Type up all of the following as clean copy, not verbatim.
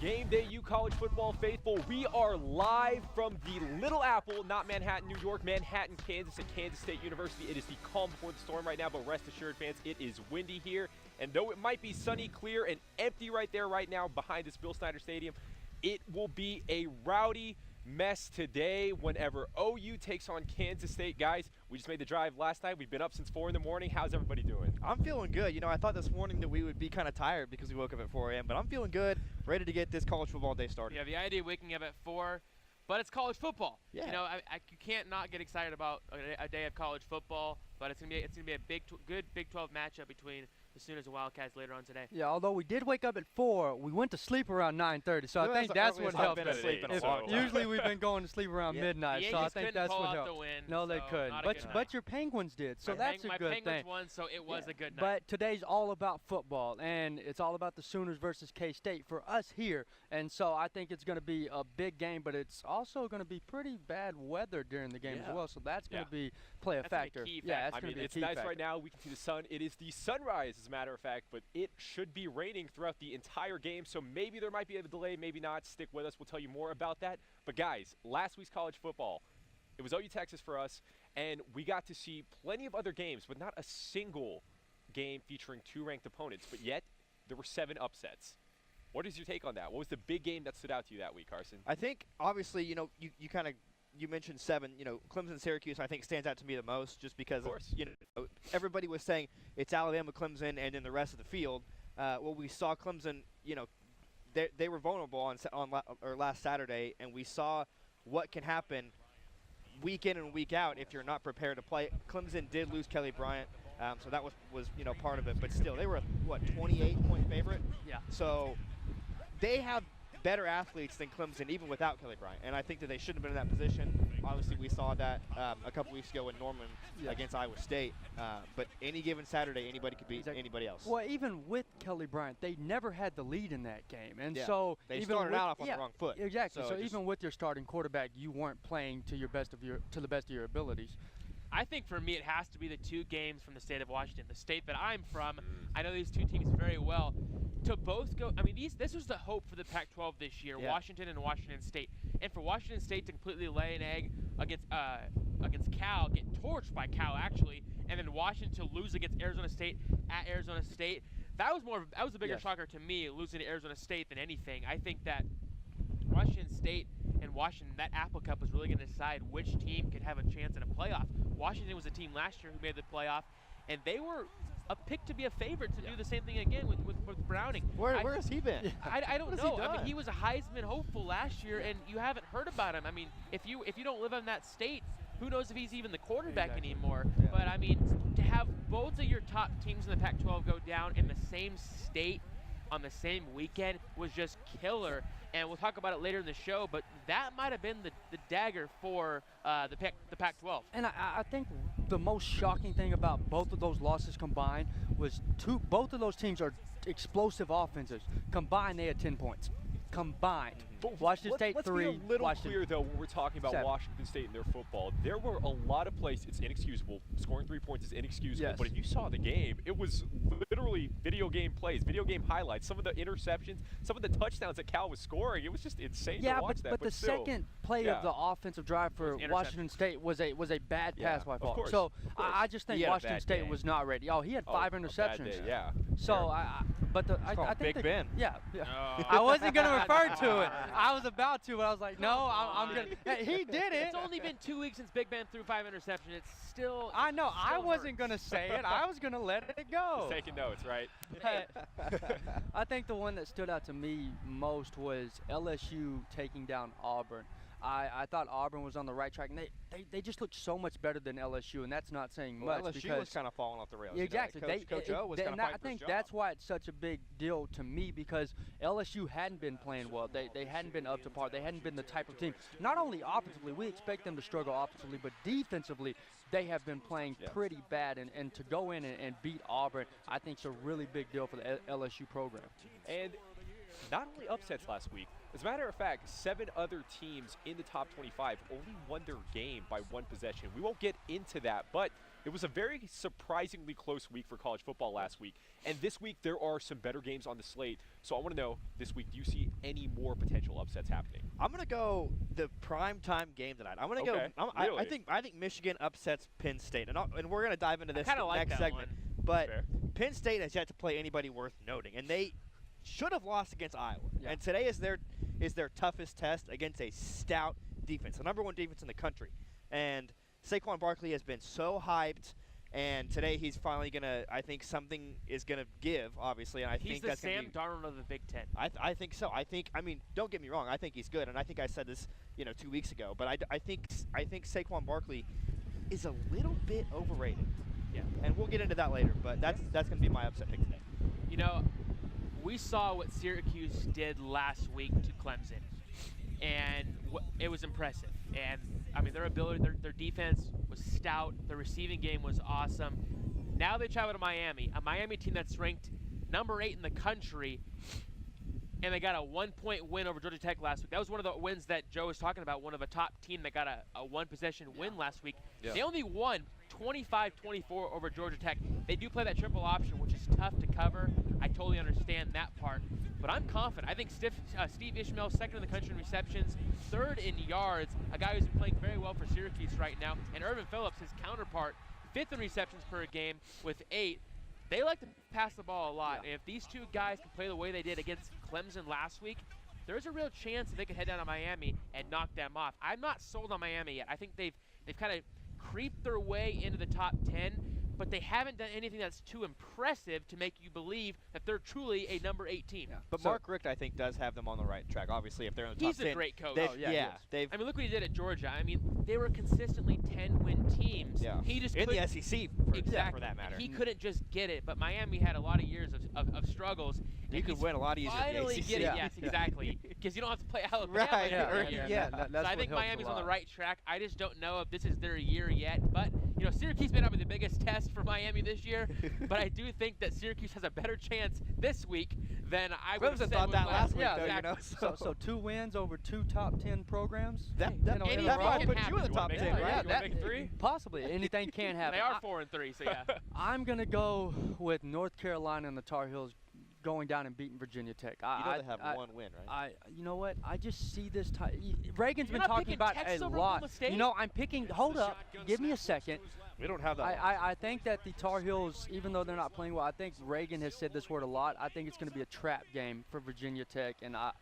Game day, you college football faithful. We are live from the Little Apple, not Manhattan, New York, Manhattan, Kansas at Kansas State University. It is the calm before the storm right now, but rest assured, fans, it is windy here. And though it might be sunny, clear, and empty right there right now behind this Bill Snyder Stadium, it will be a rowdy mess today whenever OU takes on Kansas State. Guys, we just made the drive last night. We've been up since 4 in the morning. How's everybody doing? I'm feeling good. You know, I thought this morning that we would be kind of tired because we woke up at 4 a.m., but I'm feeling good, ready to get this college football day started. Yeah, the idea of waking up at 4, but it's college football. Yeah. You know, you can't not get excited about a day of college football, but it's gonna be a good Big 12 matchup between the Sooners and Wildcats later on today. Yeah, although we did wake up at 4, we went to sleep around 9:30, so I think that's what helped us. Usually we've been going to sleep around midnight, so I think that's what helped. No, they couldn't. But your Penguins did, so that's a good thing. My Penguins won, so it was a good night. But today's all about football, and it's all about the Sooners versus K-State for us here, and so I think it's going to be a big game, but it's also going to be pretty bad weather during the game as well, so that's going to play a factor. Yeah, that's going to be a key factor. It's nice right now. We can see the sun. It is the sunrise, as a matter of fact, but it should be raining throughout the entire game, so maybe there might be a delay, maybe not. Stick with us. We'll tell you more about that. But, guys, last week's college football, it was OU Texas for us, and we got to see plenty of other games, but not a single game featuring 2 ranked opponents, but yet there were 7 upsets. What is your take on that? What was the big game that stood out to you that week, Carson? I think, obviously, you know, you mentioned 7, you know, Clemson-Syracuse, I think, stands out to me the most just because, you know, everybody was saying it's Alabama, Clemson, and then the rest of the field. Well, we saw Clemson, you know, they were vulnerable on last Saturday, and we saw what can happen week in and week out if you're not prepared to play. Clemson did lose Kelly Bryant, so that was you know, part of it, but still, they were a, what, 28-point favorite? Yeah. So they have better athletes than Clemson, even without Kelly Bryant, and I think that they shouldn't have been in that position. Obviously, we saw that a couple weeks ago in Norman against Iowa State, but any given Saturday, anybody could beat anybody else. Well, even with Kelly Bryant, they never had the lead in that game, and so they even started out off on the wrong foot. Exactly. So even with your starting quarterback, you weren't playing to the best of your abilities. I think for me it has to be the 2 games from the state of Washington, the state that I'm from. I know these 2 teams very well. To both go, I mean, this was the hope for the Pac-12 this year, Washington and Washington State. And for Washington State to completely lay an egg against Cal, get torched by Cal actually, and then Washington to lose against Arizona State at Arizona State, that was a bigger shocker to me, losing to Arizona State, than anything. I think that Washington State and Washington, that Apple Cup was really going to decide which team could have a chance at a playoff. Washington was a team last year who made the playoff, and they were a pick to be a favorite to do the same thing again with Browning. Where has he been? I don't know. I mean, he was a Heisman hopeful last year, and you haven't heard about him. I mean, if you don't live in that state, who knows if he's even the quarterback anymore. But, I mean, to have both of your top teams in the Pac-12 go down in the same state on the same weekend was just killer. And we'll talk about it later in the show, but that might have been the dagger for the Pac-12. And I think the most shocking thing about both of those losses combined was both of those teams are explosive offenses. Combined, they had 10 points. Combined. But Washington State 3. Let's be a little clear, though, when we're talking about 7. Washington State and their football. There were a lot of plays. It's inexcusable. Scoring 3 points is inexcusable. Yes. But if you saw the game, it was literally video game plays, video game highlights. Some of the interceptions, some of the touchdowns that Cal was scoring, it was just insane to watch that. But the second play of the offensive drive for Washington State was a bad pass by Fall. So I just think Washington State was not ready. Oh, he had 5 interceptions. So I think Big Ben. Yeah. I wasn't going to refer to it. I was about to, but I was like, no, I'm going to. He did it. It's only been 2 weeks since Big Ben threw 5 interceptions. It's still. I know. I wasn't going to say it. I was going to let it go. Just taking notes, right? I think the one that stood out to me most was LSU taking down Auburn. I thought Auburn was on the right track, and they just looked so much better than LSU, and that's not saying much. LSU because was kind of falling off the rails. Exactly. You know, like Coach O was kind of fighting for his job. That's why it's such a big deal to me, because LSU hadn't been playing well. They hadn't been up to par. They hadn't been the type of team. Not only offensively, we expect them to struggle offensively, but defensively, they have been playing pretty bad. And to go in and beat Auburn, I think is a really big deal for the LSU program. And not only upsets last week, as a matter of fact, 7 other teams in the top 25 only won their game by 1 possession. We won't get into that, but It was a very surprisingly close week for college football last week. And this week, there are some better games on the slate. So I want to know, this week, do you see any more potential upsets happening? I'm going to go the primetime game tonight. I'm going to go. Really? I think Michigan upsets Penn State. And we're going to dive into this next segment. One. But Fair. Penn State has yet to play anybody worth noting. And they should have lost against Iowa. Yeah. And today is their toughest test against a stout defense, the #1 defense in the country. And Saquon Barkley has been so hyped, and today he's finally gonna. I think something is gonna give, obviously, and I think that's Sam Darnold of the Big Ten. I think so. I mean, don't get me wrong. I think he's good, and I think I said this, 2 weeks ago. But I think Saquon Barkley is a little bit overrated. Yeah. And we'll get into that later. But that's gonna be my upset pick today. We saw what Syracuse did last week to Clemson, and it was impressive. And I mean, their ability, their defense was stout. Their receiving game was awesome. Now they travel to Miami, a Miami team that's ranked #8 in the country, and they got a 1-point win over Georgia Tech last week. That was one of the wins that Joe was talking about, one of a top team that got a one-possession win last week. Yeah. They only won 25-24 over Georgia Tech. They do play that triple option, which is tough to cover. I totally understand that part. But I'm confident. I think Steve Ishmael, second in the country in receptions, third in yards, a guy who's been playing very well for Syracuse right now. And Irvin Phillips, his counterpart, fifth in receptions per game with 8. They like to pass the ball a lot. Yeah. And if these two guys can play the way they did against Clemson last week, there's a real chance that they could head down to Miami and knock them off. I'm not sold on Miami yet. I think they've kind of creeped their way into the top 10, but they haven't done anything that's too impressive to make you believe that they're truly a #8 team. Yeah. But Mark Richt, I think, does have them on the right track. Obviously, if they're in the top 10. He's a great coach. They've I mean, look what he did at Georgia. I mean, they were consistently 10-win teams. Yeah. He just in the couldn't- SEC exactly. for that matter. He couldn't just get it, but Miami had a lot of years of struggles. You and could he's win a lot easier in the finally ACC. get it. Yeah. Yes, exactly. Because you don't have to play Alabama. Right. every Yeah. year. that's So I what think helps a Miami's on the lot. right track. I just don't know if this is their year yet. But, Syracuse may not be the biggest test for Miami this year, but I do think that Syracuse has a better chance this week than I would have Clemson said thought would that last week. week, though, exactly. So 2 wins over 2 top 10 programs. That anything probably can puts happen. you in the You top wanna 10, make it? right? Yeah, you wanna make it 3? Possibly. Anything can happen. They are 4-3, so yeah. I'm going to go with North Carolina and the Tar Heels going down and beating Virginia Tech. They have one win, right? You know what? I just see this. Reagan's You're been not talking picking about Texas a over lot. Oklahoma State? I'm picking. Hold up. Give me a second. We don't have that. I think that the Tar Heels, even though they're not playing well, I think Reagan has said this word a lot. I think it's going to be a trap game for Virginia Tech, and I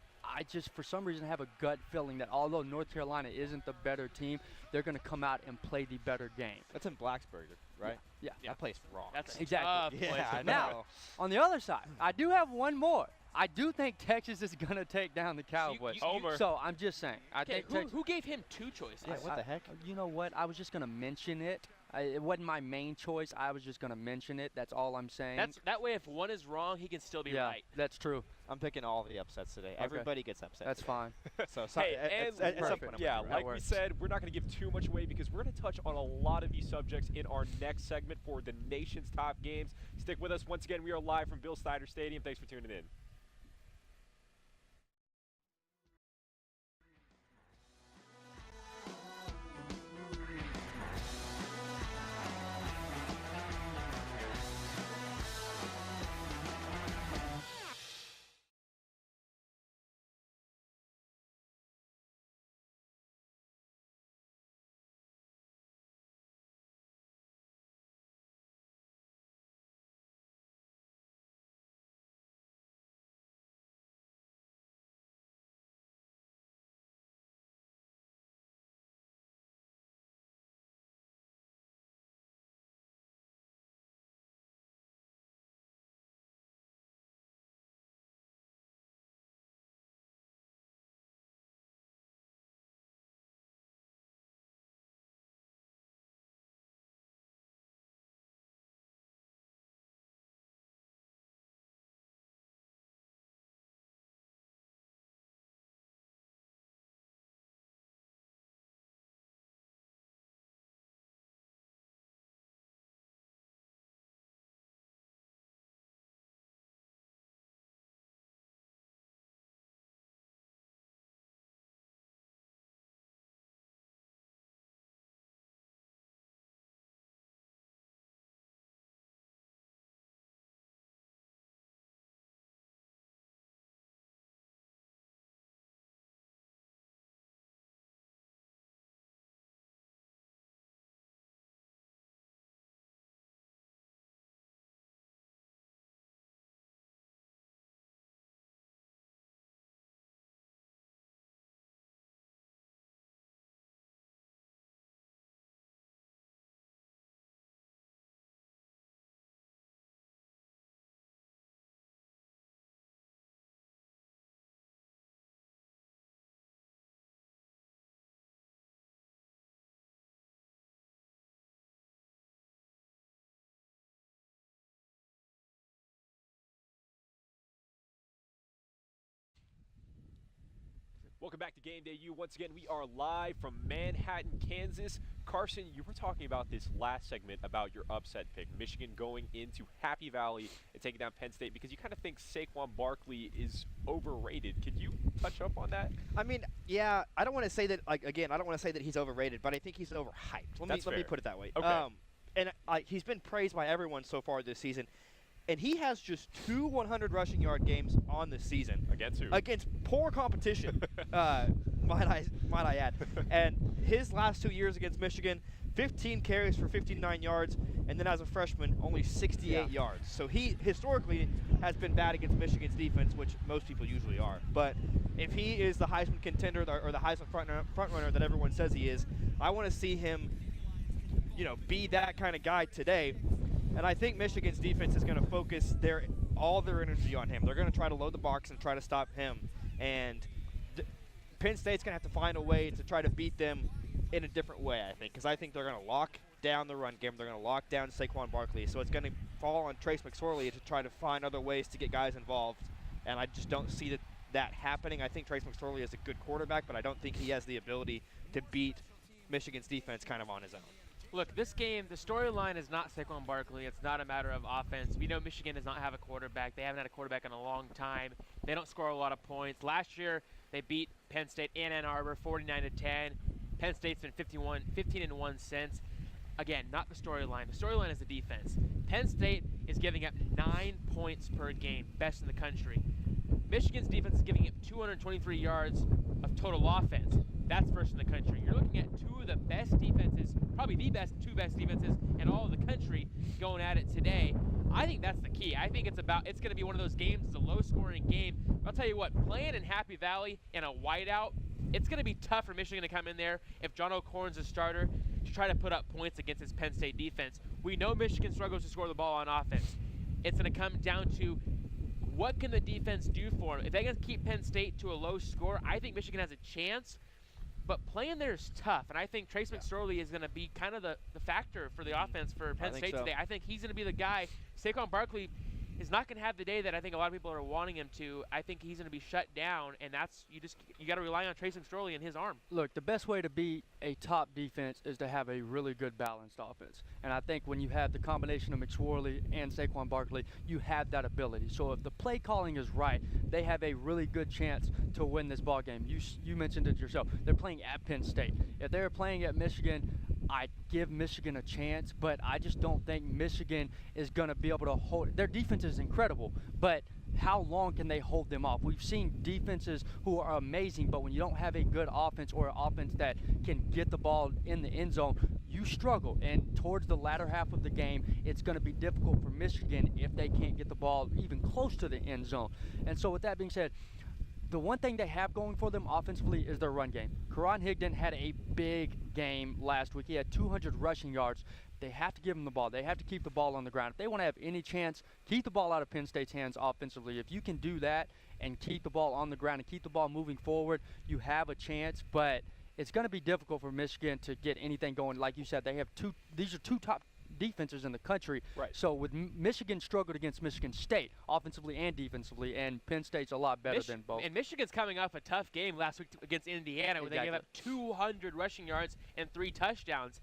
just, for some reason, have a gut feeling that although North Carolina isn't the better team, they're going to come out and play the better game. That's in Blacksburg, right? Yeah. That place wrong. That's a Exactly. tough place to Now, play. on the other side, I do have one more. I do think Texas is going to take down the Cowboys. Homer. So I'm just saying. I Okay, think Texas. who gave him 2 choices? Yeah, what the heck? You know what? I was just going to mention it. It wasn't my main choice. I was just going to mention it. That's all I'm saying. That way, if one is wrong, he can still be yeah, right. that's true. I'm picking all the upsets today. Everybody gets upset. That's fine. So Hey, at some perfect. point I'm yeah, gonna be right. like we works. said, we're not going to give too much away because we're going to touch on a lot of these subjects in our next segment for the nation's top games. Stick with us. Once again, we are live from Bill Snyder Stadium. Thanks for tuning in. Welcome back to Game Day U. Once again, we are live from Manhattan, Kansas. Carson, you were talking about this last segment about your upset pick, Michigan going into Happy Valley and taking down Penn State, because you kind of think Saquon Barkley is overrated. Could you touch up on that? I mean, yeah, I don't want to say that, like, again, I don't want to say that he's overrated, but I think he's overhyped. Let me put it that way. Okay. And he's been praised by everyone so far this season. And he has just 2 100 rushing yard games on the season. Against who? Against poor competition, might I add. And his last 2 years against Michigan, 15 carries for 59 yards, and then as a freshman, only 68 yards. So he historically has been bad against Michigan's defense, which most people usually are. But if he is the Heisman contender or the Heisman front runner that everyone says he is, I want to see him, be that kind of guy today. And I think Michigan's defense is going to focus all their energy on him. They're going to try to load the box and try to stop him. And Penn State's going to have to find a way to try to beat them in a different way, I think, because I think they're going to lock down the run game. They're going to lock down Saquon Barkley. So it's going to fall on Trace McSorley to try to find other ways to get guys involved. And I just don't see that happening. I think Trace McSorley is a good quarterback, but I don't think he has the ability to beat Michigan's defense kind of on his own. Look, this game, the storyline is not Saquon Barkley. It's not a matter of offense. We know Michigan does not have a quarterback. They haven't had a quarterback in a long time. They don't score a lot of points. Last year, they beat Penn State and Ann Arbor 49-10. Penn State's been 15-1 since. Again, not the storyline. The storyline is the defense. Penn State is giving up 9 points per game, best in the country. Michigan's defense is giving up 223 yards of total offense. That's first in the country. You're looking at two of the best defenses, probably the two best defenses in all of the country going at it today. I think that's the key. I think it's going to be one of those games. It's a low-scoring game. I'll tell you what, playing in Happy Valley in a whiteout, it's going to be tough for Michigan to come in there if John O'Korn's a starter to try to put up points against this Penn State defense. We know Michigan struggles to score the ball on offense. It's going to come down to what can the defense do for them. If they can keep Penn State to a low score, I think Michigan has a chance. But playing there is tough, and I think Trace McSorley is going to be kind of the factor for the offense for Penn State today. I think he's going to be the guy. Saquon Barkley is not going to have the day that I think a lot of people are wanting him to. I think he's going to be shut down, and that's you got to rely on Trace McSorley and his arm. Look, the best way to beat a top defense is to have a really good balanced offense. And I think when you have the combination of McSorley and Saquon Barkley, you have that ability. So if the play calling is right, they have a really good chance to win this ball game. You mentioned it yourself. They're playing at Penn State. If they're playing at Michigan, I'd give Michigan a chance, but I just don't think Michigan is going to be able to hold. Their defense is incredible, but how long can they hold them off? We've seen defenses who are amazing, but when you don't have a good offense or an offense that can get the ball in the end zone, you struggle. And towards the latter half of the game, it's going to be difficult for Michigan if they can't get the ball even close to the end zone. And so with that being said, the one thing they have going for them offensively is their run game. Karan Higdon had a big game last week. He had 200 rushing yards. They have to give him the ball. They have to keep the ball on the ground. If they want to have any chance, keep the ball out of Penn State's hands offensively. If you can do that and keep the ball on the ground and keep the ball moving forward, you have a chance. But it's going to be difficult for Michigan to get anything going. Like you said, they have these are two top defenses in the country. Right. So with Michigan struggled against Michigan State offensively and defensively, and Penn State's a lot better than both. And Michigan's coming off a tough game last week against Indiana, where they gave up 200 rushing yards and 3 touchdowns.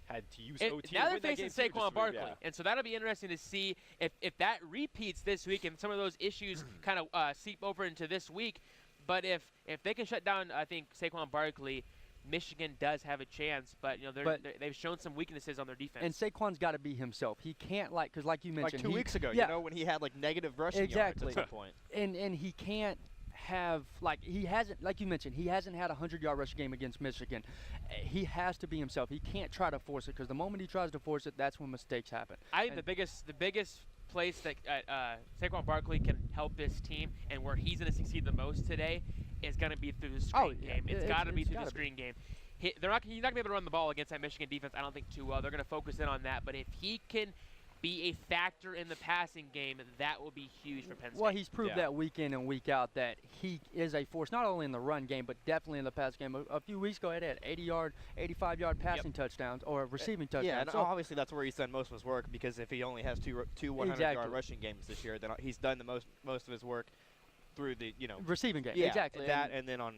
Had to use and OT. Now they're facing Saquon Barkley, yeah. and so that'll be interesting to see if that repeats this week and some of those issues kind of seep over into this week. But if they can shut down, I think, Saquon Barkley, Michigan does have a chance, but they've shown some weaknesses on their defense. And Saquon's got to be himself. He can't because like you mentioned, like 2 weeks ago, when he had negative rushing yards at some point. And he can't have he hasn't, like you mentioned, he hasn't had a 100-yard rush game against Michigan. He has to be himself. He can't try to force it, because the moment he tries to force it, that's when mistakes happen. I think the biggest place that Saquon Barkley can help this team and where he's going to succeed the most today is going to be through the screen game. It's got to be through the screen game. He's not going to be able to run the ball against that Michigan defense, I don't think, too well. They're going to focus in on that. But if he can be a factor in the passing game, that will be huge for Penn State. Well, he's proved that week in and week out that he is a force, not only in the run game, but definitely in the pass game. A few weeks ago, he had 85-yard passing touchdowns or receiving touchdowns. Yeah, and obviously that's where he's done most of his work, because if he only has two 100-yard rushing games this year, then he's done the most of his work through the receiving game. Yeah, exactly. That and then on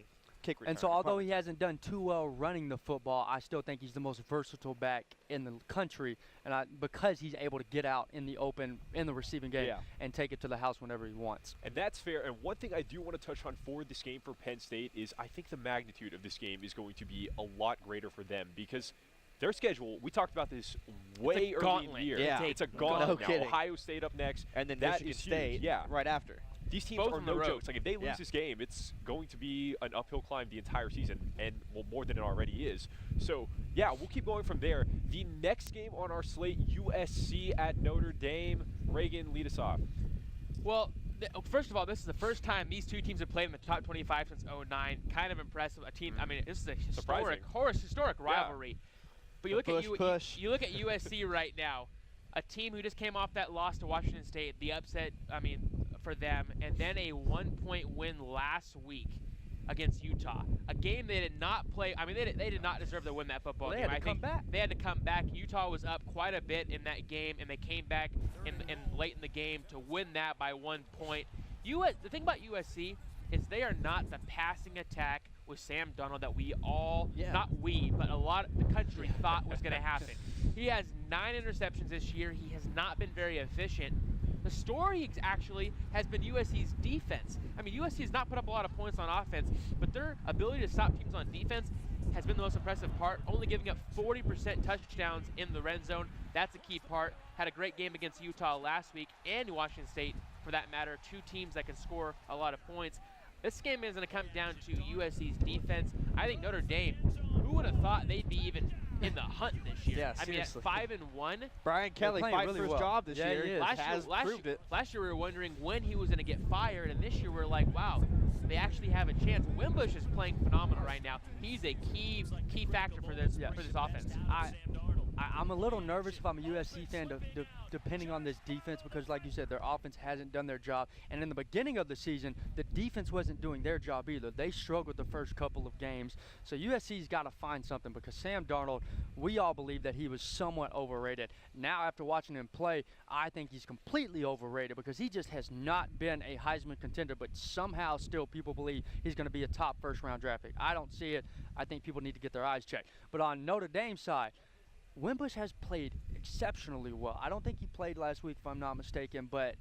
kick returner. And so although he hasn't done too well running the football, I still think he's the most versatile back in the country, and because he's able to get out in the open in the receiving game and take it to the house whenever he wants. And that's fair. And one thing I do want to touch on for this game for Penn State is I think the magnitude of this game is going to be a lot greater for them because their schedule, we talked about this way early in the year. Yeah. It's a gauntlet No now. kidding. Ohio State up next. And then that Michigan is State huge. right after. These teams Both are on the no road. jokes. Like if they lose this game, it's going to be an uphill climb the entire season, and well, more than it already is. So yeah, we'll keep going from there. The next game on our slate, USC at Notre Dame. Reagan, lead us off. Well, first of all, this is the first time these two teams have played in the top 25 since '09. Kind of impressive. A team. I mean, this is a historic rivalry. But you look at you look at USC right now, a team who just came off that loss to Washington State, the upset. I mean, for them, and then a 1-point win last week against Utah. A game they did not play. I mean, they did not deserve to win that football game. They had to come back. They had to come back. Utah was up quite a bit in that game, and they came back in late in the game to win that by 1 point. The thing about USC is they are not the passing attack with Sam Darnold that we all, not we, but a lot of the country thought was going to happen. He has 9 interceptions this year. He has not been very efficient. The story actually has been USC's defense. I mean, USC has not put up a lot of points on offense, but their ability to stop teams on defense has been the most impressive part, only giving up 40% touchdowns in the red zone. That's a key part. Had a great game against Utah last week and Washington State, for that matter, two teams that can score a lot of points. This game is going to come down to USC's defense. I think Notre Dame, who would have thought they'd be even in the hunt this year? Yeah, I mean, at 5-1. Brian Kelly fighting for his job this year. He is. Last year we were wondering when he was going to get fired, and this year we're like, wow, they actually have a chance. Wimbush is playing phenomenal right now. He's a key factor for this offense. I'm a little nervous if I'm a USC fan, depending on this defense, because like you said, their offense hasn't done their job. And in the beginning of the season, the defense wasn't doing their job either. They struggled the first couple of games. So USC's got to find something, because Sam Darnold, we all believe that he was somewhat overrated. Now, after watching him play, I think he's completely overrated, because he just has not been a Heisman contender, but somehow still people believe he's going to be a top first-round draft pick. I don't see it. I think people need to get their eyes checked. But on Notre Dame's side, Wimbush has played exceptionally well. I don't think he played last week, if I'm not mistaken, but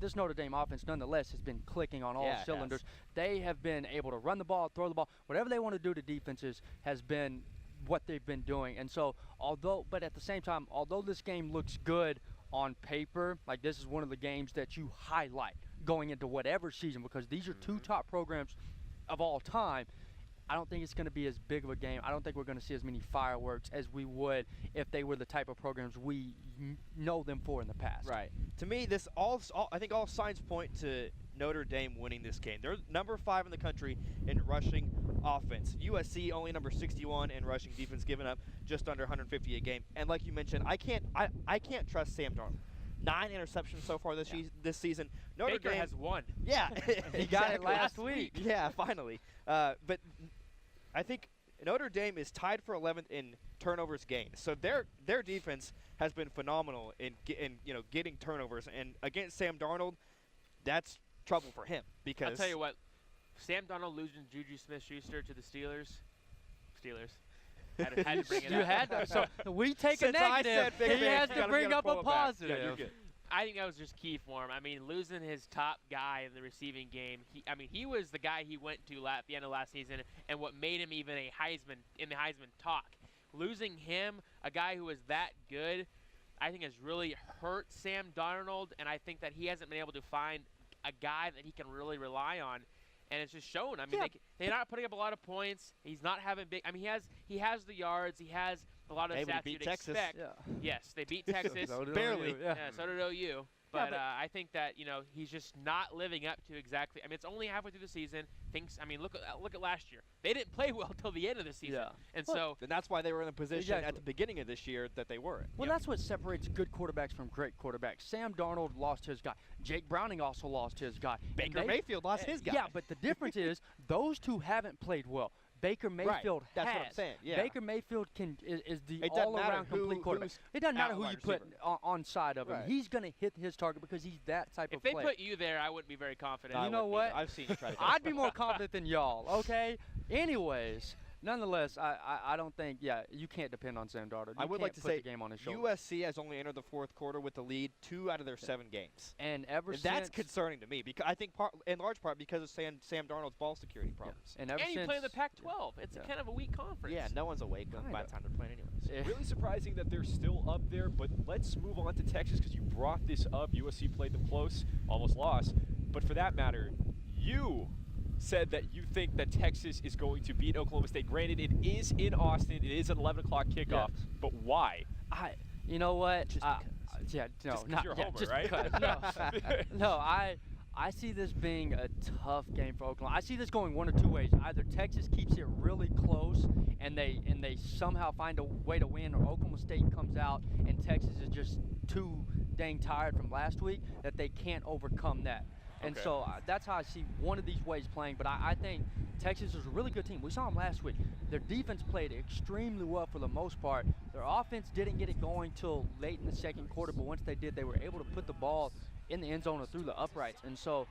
this Notre Dame offense nonetheless has been clicking on all cylinders. They have been able to run the ball, throw the ball, whatever they want to do to defenses has been what they've been doing. And so, but at the same time, although this game looks good on paper, like this is one of the games that you highlight going into whatever season, because these are two top programs of all time. I don't think it's going to be as big of a game. I don't think we're going to see as many fireworks as we would if they were the type of programs we know them for in the past. Right. To me, I think all signs point to Notre Dame winning this game. They're number 5 in the country in rushing offense. USC only number 61 in rushing defense, giving up just under 150 a game. And like you mentioned, I can't trust Sam Darnold. 9 interceptions so far this season. Notre Baker Dame has 1. Yeah, he got it last week. Yeah, finally. But I think Notre Dame is tied for 11th in turnovers gained. So their defense has been phenomenal in getting turnovers. And against Sam Darnold, that's trouble for him, because I'll tell you what, Sam Darnold losing Juju Smith-Schuster to the Steelers. Had to bring it up. You had to. So we take a negative. He has to bring up a positive. Yeah, you're good. I think that was just key for him. I mean, losing his top guy in the receiving game. He was the guy he went to at the end of last season, and what made him even a Heisman in the Heisman talk. Losing him, a guy who was that good, I think has really hurt Sam Darnold, and I think that he hasn't been able to find a guy that he can really rely on. And it's just shown. I mean, they're not putting up a lot of points. He's not having big. I mean, he has the yards. He has a lot of stats you'd expect. Yeah. Yes, they beat Texas. Barely. So did OU. But I think that he's just not living up to exactly. I mean, it's only halfway through the season. Look at last year. They didn't play well till the end of the season. Yeah. And that's why they were in the position at the beginning of this year that they were in. Well, that's what separates good quarterbacks from great quarterbacks. Sam Darnold lost his guy. Jake Browning also lost his guy. Baker Mayfield lost his guy. Yeah, but the difference is those two haven't played well. Baker Mayfield has. That's what I'm saying. Yeah. Baker Mayfield is the all-around complete quarterback. It doesn't matter who you put on side of him. He's going to hit his target because he's that type of player. If they put you there, I wouldn't be very confident. You know what? I've seen you try to. I'd be more confident than y'all. Okay. Anyways, nonetheless, I don't think, you can't depend on Sam Darnold. I would like to say the game on his shoulder. USC has only entered the fourth quarter with the lead 2 out of their 7 games. And that's concerning to me, because I think in large part because of Sam Darnold's ball security problems. And you play in the Pac-12. It's kind of a weak conference. Yeah, no one's awake by the time they're playing anyways. Really surprising that they're still up there, but let's move on to Texas because you brought this up. USC played them close, almost lost. But for that matter, you said that you think that Texas is going to beat Oklahoma State. Granted, it is in Austin. It is an 11 o'clock kickoff. Yes. But why? You know what? Just because. Just you're a homer, just right? Because, no, I see this being a tough game for Oklahoma. I see this going one or two ways. Either Texas keeps it really close and they somehow find a way to win, or Oklahoma State comes out and Texas is just too dang tired from last week that they can't overcome that. And so that's how I see one of these ways playing. But I think Texas is a really good team. We saw them last week. Their defense played extremely well for the most part. Their offense didn't get it going till late in the second quarter, but once they did, they were able to put the ball in the end zone or through the uprights. And so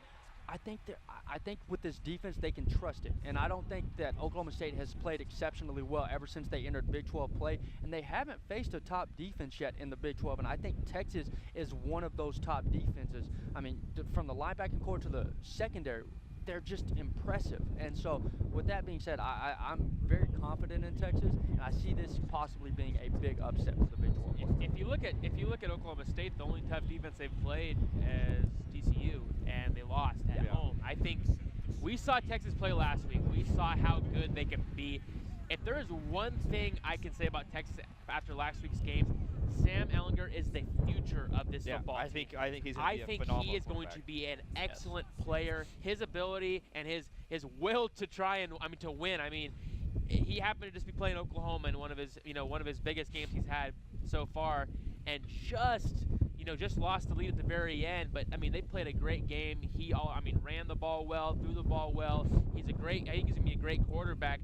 I think with this defense, they can trust it. And I don't think that Oklahoma State has played exceptionally well ever since they entered Big 12 play. And they haven't faced a top defense yet in the Big 12. And I think Texas is one of those top defenses. I mean, from the linebacking core to the secondary, they're just impressive. And so with that being said, I'm very confident in Texas, and I see this possibly being a big upset for the Big 12. If you look at Oklahoma State, the only tough defense they've played is TCU, and they lost at home. I think we saw Texas play last week. We saw how good they can be. If there is one thing I can say about Texas after last week's game, Sam Ehlinger is the future of this football team. I think he's going to be a phenomenal he is going to be an excellent player. His ability and his will to try and to win. I mean, he happened to just be playing Oklahoma in one of his biggest games he's had so far, and just lost the lead at the very end. But I mean, they played a great game. He ran the ball well, threw the ball well. I think he's gonna be a great quarterback.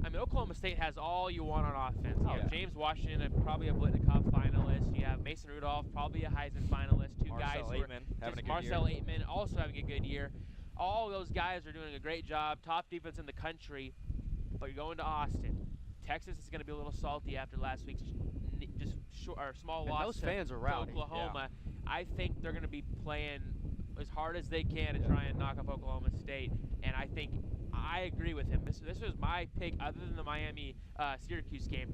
I mean, Oklahoma State has all you want on offense. You have James Washington, probably a Blitnikoff finalist. You have Mason Rudolph, probably a Heisman finalist. Marcel Aitman also having a good year. All those guys are doing a great job. Top defense in the country. But you're going to Austin. Texas is going to be a little salty after last week's small loss. Those fans are rowdy. Oklahoma. Yeah. I think they're going to be playing as hard as they can to try and knock off Oklahoma State. And I agree with him. This was my pick, other than the Miami-Syracuse game.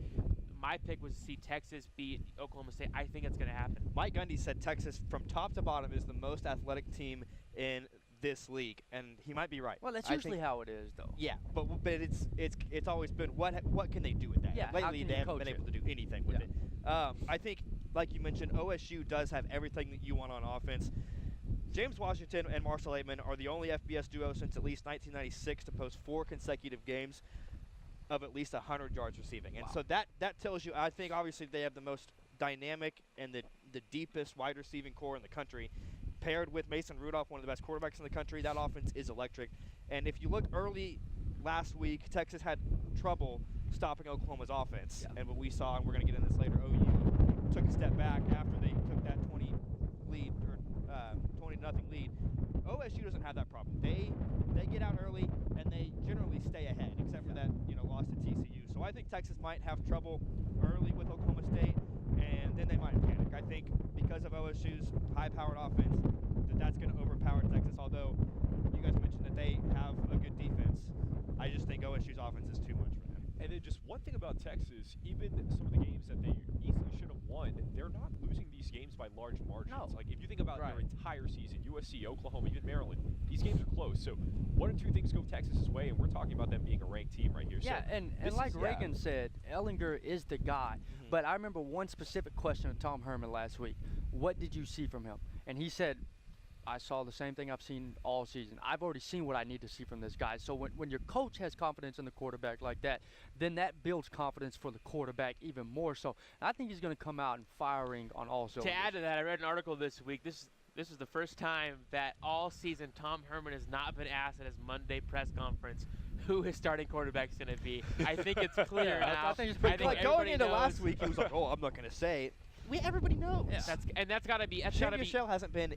My pick was to see Texas beat Oklahoma State. I think it's going to happen. Mike Gundy said Texas, from top to bottom, is the most athletic team in this league, and he might be right. Well, that's usually how it is, though. Yeah, but it's always been what can they do with that? Yeah, lately they haven't been able to do anything with it. I think, like you mentioned, OSU does have everything that you want on offense. James Washington and Marcel Aitman are the only FBS duo since at least 1996 to post 4 consecutive games of at least 100 yards receiving. And so that tells you, I think, obviously they have the most dynamic and the deepest wide receiving core in the country. Paired with Mason Rudolph, one of the best quarterbacks in the country, that offense is electric. And if you look early last week, Texas had trouble stopping Oklahoma's offense. Yeah. And what we saw, and we're going to get into this later, OU took a step back after they took that 20-0 lead. OSU doesn't have that problem. They get out early and they generally stay ahead, except for that loss to TCU. So I think Texas might have trouble early with Oklahoma State, and then they might panic. I think because of OSU's high-powered offense, that's going to overpower Texas. Although you guys mentioned that they have a good defense, I just think OSU's offense is too much for them. And then just one thing about Texas, even some of the games that they easily should have won, they're not losing these games by large margins. No. Like, if you think about their entire season, USC, Oklahoma, even Maryland, these games are close. So one or two things go Texas's way, and we're talking about them being a ranked team right here. Yeah, so and like Reagan said, Ehlinger is the guy. Mm-hmm. But I remember one specific question of Tom Herman last week. What did you see from him? And he said, I saw the same thing I've seen all season. I've already seen what I need to see from this guy. So when your coach has confidence in the quarterback like that, then that builds confidence for the quarterback even more so. And I think he's going to come out and firing on all cylinders. To add to that, I read an article this week. This is the first time that all season Tom Herman has not been asked at his Monday press conference who his starting quarterback's going to be. I think it's clear now. I think it's pretty clear. Going into last week, he was like, "Oh, I'm not going to say it." Everybody knows. Yeah. That's got to be. Shane Michelle hasn't been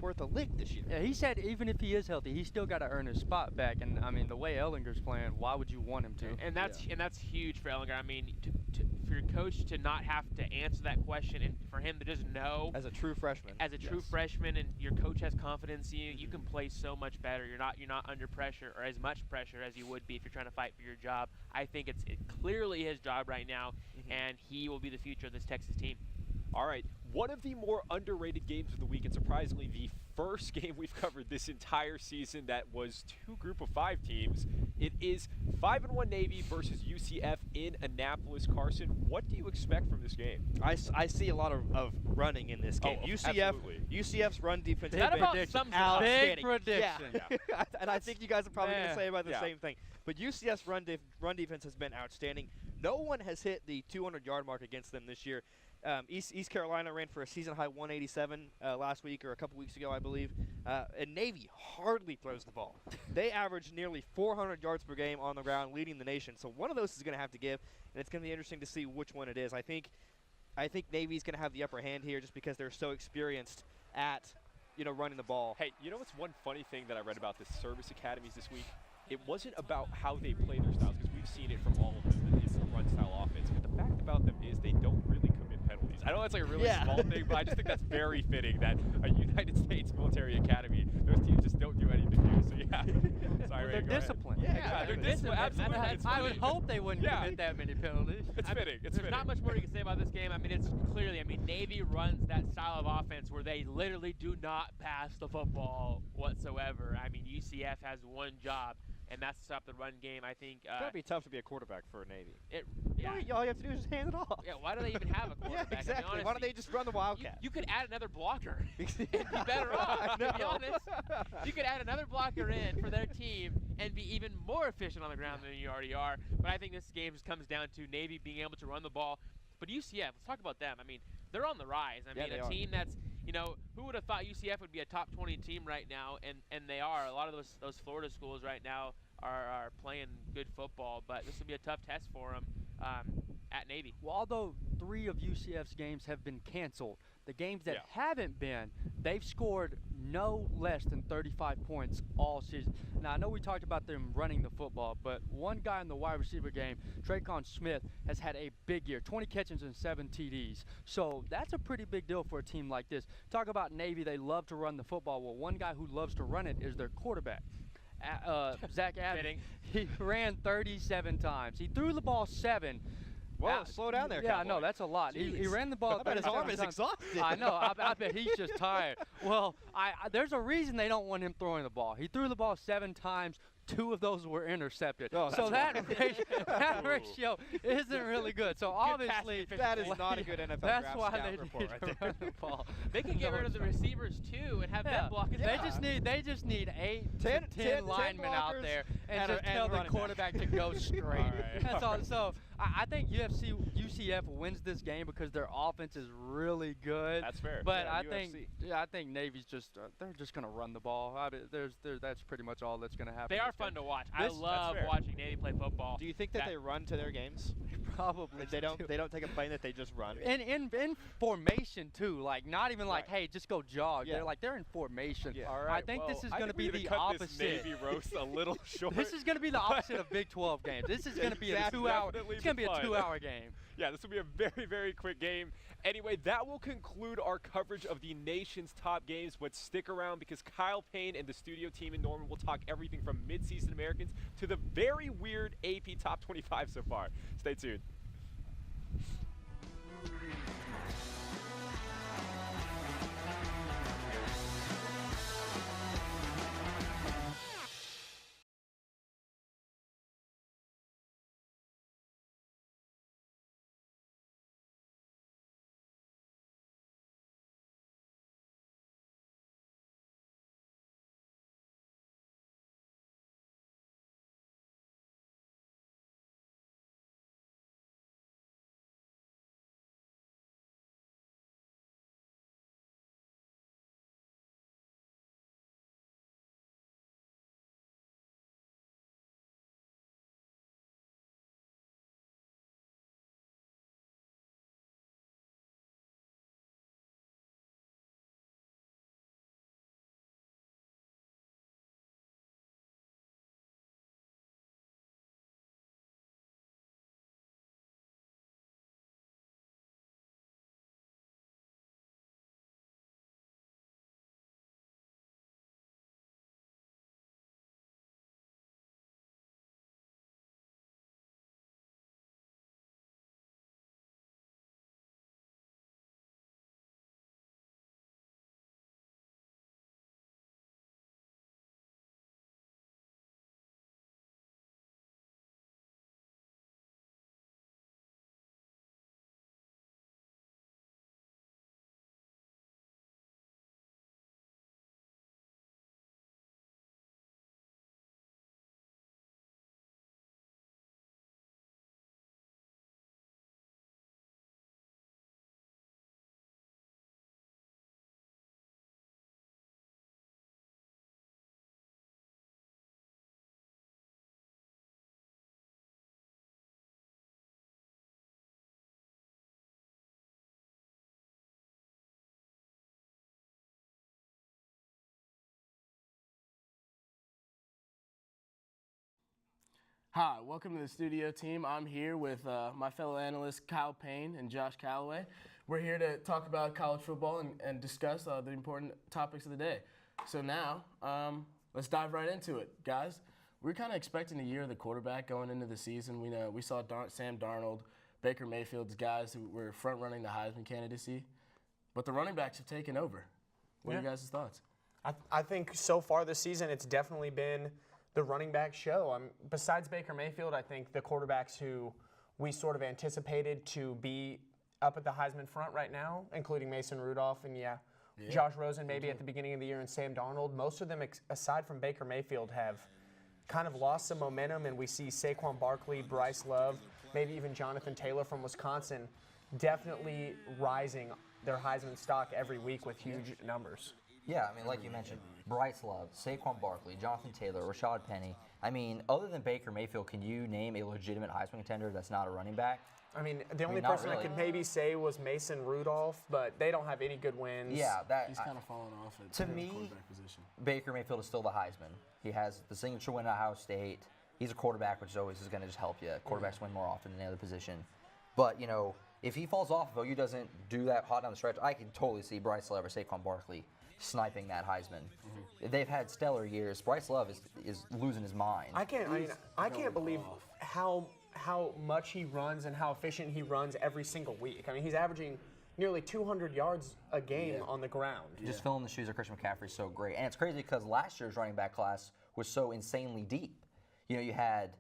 worth a lick this year. Yeah, he said even if he is healthy, he's still got to earn his spot back. And I mean, the way Ellinger's playing, why would you want him to? And that's huge for Ellinger. I mean, for your coach to not have to answer that question, and for him to just know as a true freshman, and your coach has confidence in you, you can play so much better. You're not under pressure or as much pressure as you would be if you're trying to fight for your job. I think it's clearly his job right now, and he will be the future of this Texas team. All right, one of the more underrated games of the week, and surprisingly the first game we've covered this entire season that was two Group of 5 teams. It is 5-1 Navy versus UCF in Annapolis. Carson, what do you expect from this game? I see a lot of running in this game. UCF's run defense That about sums it up. Big prediction. Yeah. And I think you guys are probably going to say about the same thing. But UCF's run defense has been outstanding. No one has hit the 200-yard mark against them this year. East Carolina ran for a season-high 187 last week or a couple weeks ago, I believe. And Navy hardly throws the ball. They average nearly 400 yards per game on the ground, leading the nation. So one of those is going to have to give, and it's going to be interesting to see which one it is. I think Navy's going to have the upper hand here just because they're so experienced at running the ball. Hey, you know what's one funny thing that I read about the service academies this week? It wasn't about how they play their styles, because we've seen it from all of them. It's a run-style offense. But the fact about them is they don't really commit penalties. I know that's like a really small thing, but I just think that's very fitting that a United States military academy, those teams just don't do anything new. So, yeah. Sorry, They're disciplined. Yeah, they're disciplined. Absolutely. I would hope they wouldn't commit that many penalties. It's fitting. There's not much more you can say about this game. I mean, it's clearly, Navy runs that style of offense where they literally do not pass the football whatsoever. I mean, UCF has one job, and that's to stop the run game. I think it's gotta be tough to be a quarterback for Navy. All you have to do is just hand it off. Yeah, why do they even have a quarterback? Yeah, exactly. Honestly, why don't they just run the Wildcat? You could add another blocker and be better off, to be honest. You could add another blocker in for their team and be even more efficient on the ground than you already are. But I think this game just comes down to Navy being able to run the ball. But UCF, let's talk about them. I mean, they're on the rise. I mean, a team that's, who would have thought UCF would be a top 20 team right now? And they are. A lot of those Florida schools right now are playing good football, but this will be a tough test for them at Navy. Well, although 3 of UCF's games have been canceled, the games that haven't been, they've scored no less than 35 points all season. Now, I know we talked about them running the football, but one guy in the wide receiver game, Traycon Smith, has had a big year, 20 catches and 7 TDs. So that's a pretty big deal for a team like this. Talk about Navy, they love to run the football. Well, one guy who loves to run it is their quarterback. Zach Adams, he ran 37 times. He threw the ball 7. Whoa, slow down there, Yeah, I know, that's a lot. He ran the ball. I bet his arm is exhausted. I know, I bet he's just tired. Well, there's a reason they don't want him throwing the ball. He threw the ball 7 times. 2 of those were intercepted. So that ratio isn't really good. So obviously that is not a good NFL that's draft why scout they report need to run the ball. They can get rid of the receivers too and have them block it. They just need 8 to 10 linemen out there and just tell the quarterback to go straight. That's all. So I think UCF wins this game because their offense is really good. That's fair. But I think Navy's just they're just going to run the ball. That's pretty much all that's going to happen. They are fun to watch. I love watching Navy play football. Do you think that they run to their games? Probably. They don't take a plane that they just run. In formation too, like not even like hey just go jog. They're in formation. All right, I think this is going to be the cut opposite. This Navy roast a little short. This is going to be the opposite of Big 12 games. This is going to be a 2-hour. It's going to be a 2-hour game. Yeah, this will be a very, very quick game. Anyway, that will conclude our coverage of the nation's top games, but stick around because Kyle Payne and the studio team in Norman will talk everything from mid-season Americans to the very weird AP Top 25 so far. Stay tuned. Hi, welcome to the studio team. I'm here with my fellow analysts Kyle Payne and Josh Calloway. We're here to talk about college football and discuss the important topics of the day. So now, let's dive right into it, guys. We're kind of expecting a year of the quarterback going into the season. We saw Sam Darnold, Baker Mayfield's guys who were front-running the Heisman candidacy, but the running backs have taken over. What are you guys' thoughts? I think so far this season, it's definitely been the running back show. Besides Baker Mayfield, I think the quarterbacks who we sort of anticipated to be up at the Heisman front right now, including Mason Rudolph and Josh Rosen maybe at the beginning of the year and Sam Darnold, most of them, aside from Baker Mayfield, have kind of lost some momentum, and we see Saquon Barkley, Bryce Love, maybe even Jonathan Taylor from Wisconsin definitely rising their Heisman stock every week with huge numbers. Yeah, I mean, like you mentioned, Bryce Love, Saquon Barkley, Jonathan Taylor, Rashad Penny. I mean, other than Baker Mayfield, can you name a legitimate Heisman contender that's not a running back? I mean, the only person I could maybe say was Mason Rudolph, but they don't have any good wins. Yeah, he's kind of fallen off at to the me, quarterback position. Baker Mayfield is still the Heisman. He has the signature win at Ohio State. He's a quarterback, which always is going to just help you. Quarterbacks win more often than the other position. But, you know, if he falls off, if OU doesn't do that hot down the stretch, I can totally see Bryce Love or Saquon Barkley sniping that Heisman. They've had stellar years. Bryce Love is losing his mind. I can't believe how much he runs and how efficient he runs every single week. I mean, he's averaging nearly 200 yards a game on the ground. Just filling the shoes of Christian McCaffrey is so great. And it's crazy because last year's running back class was so insanely deep. You know, you had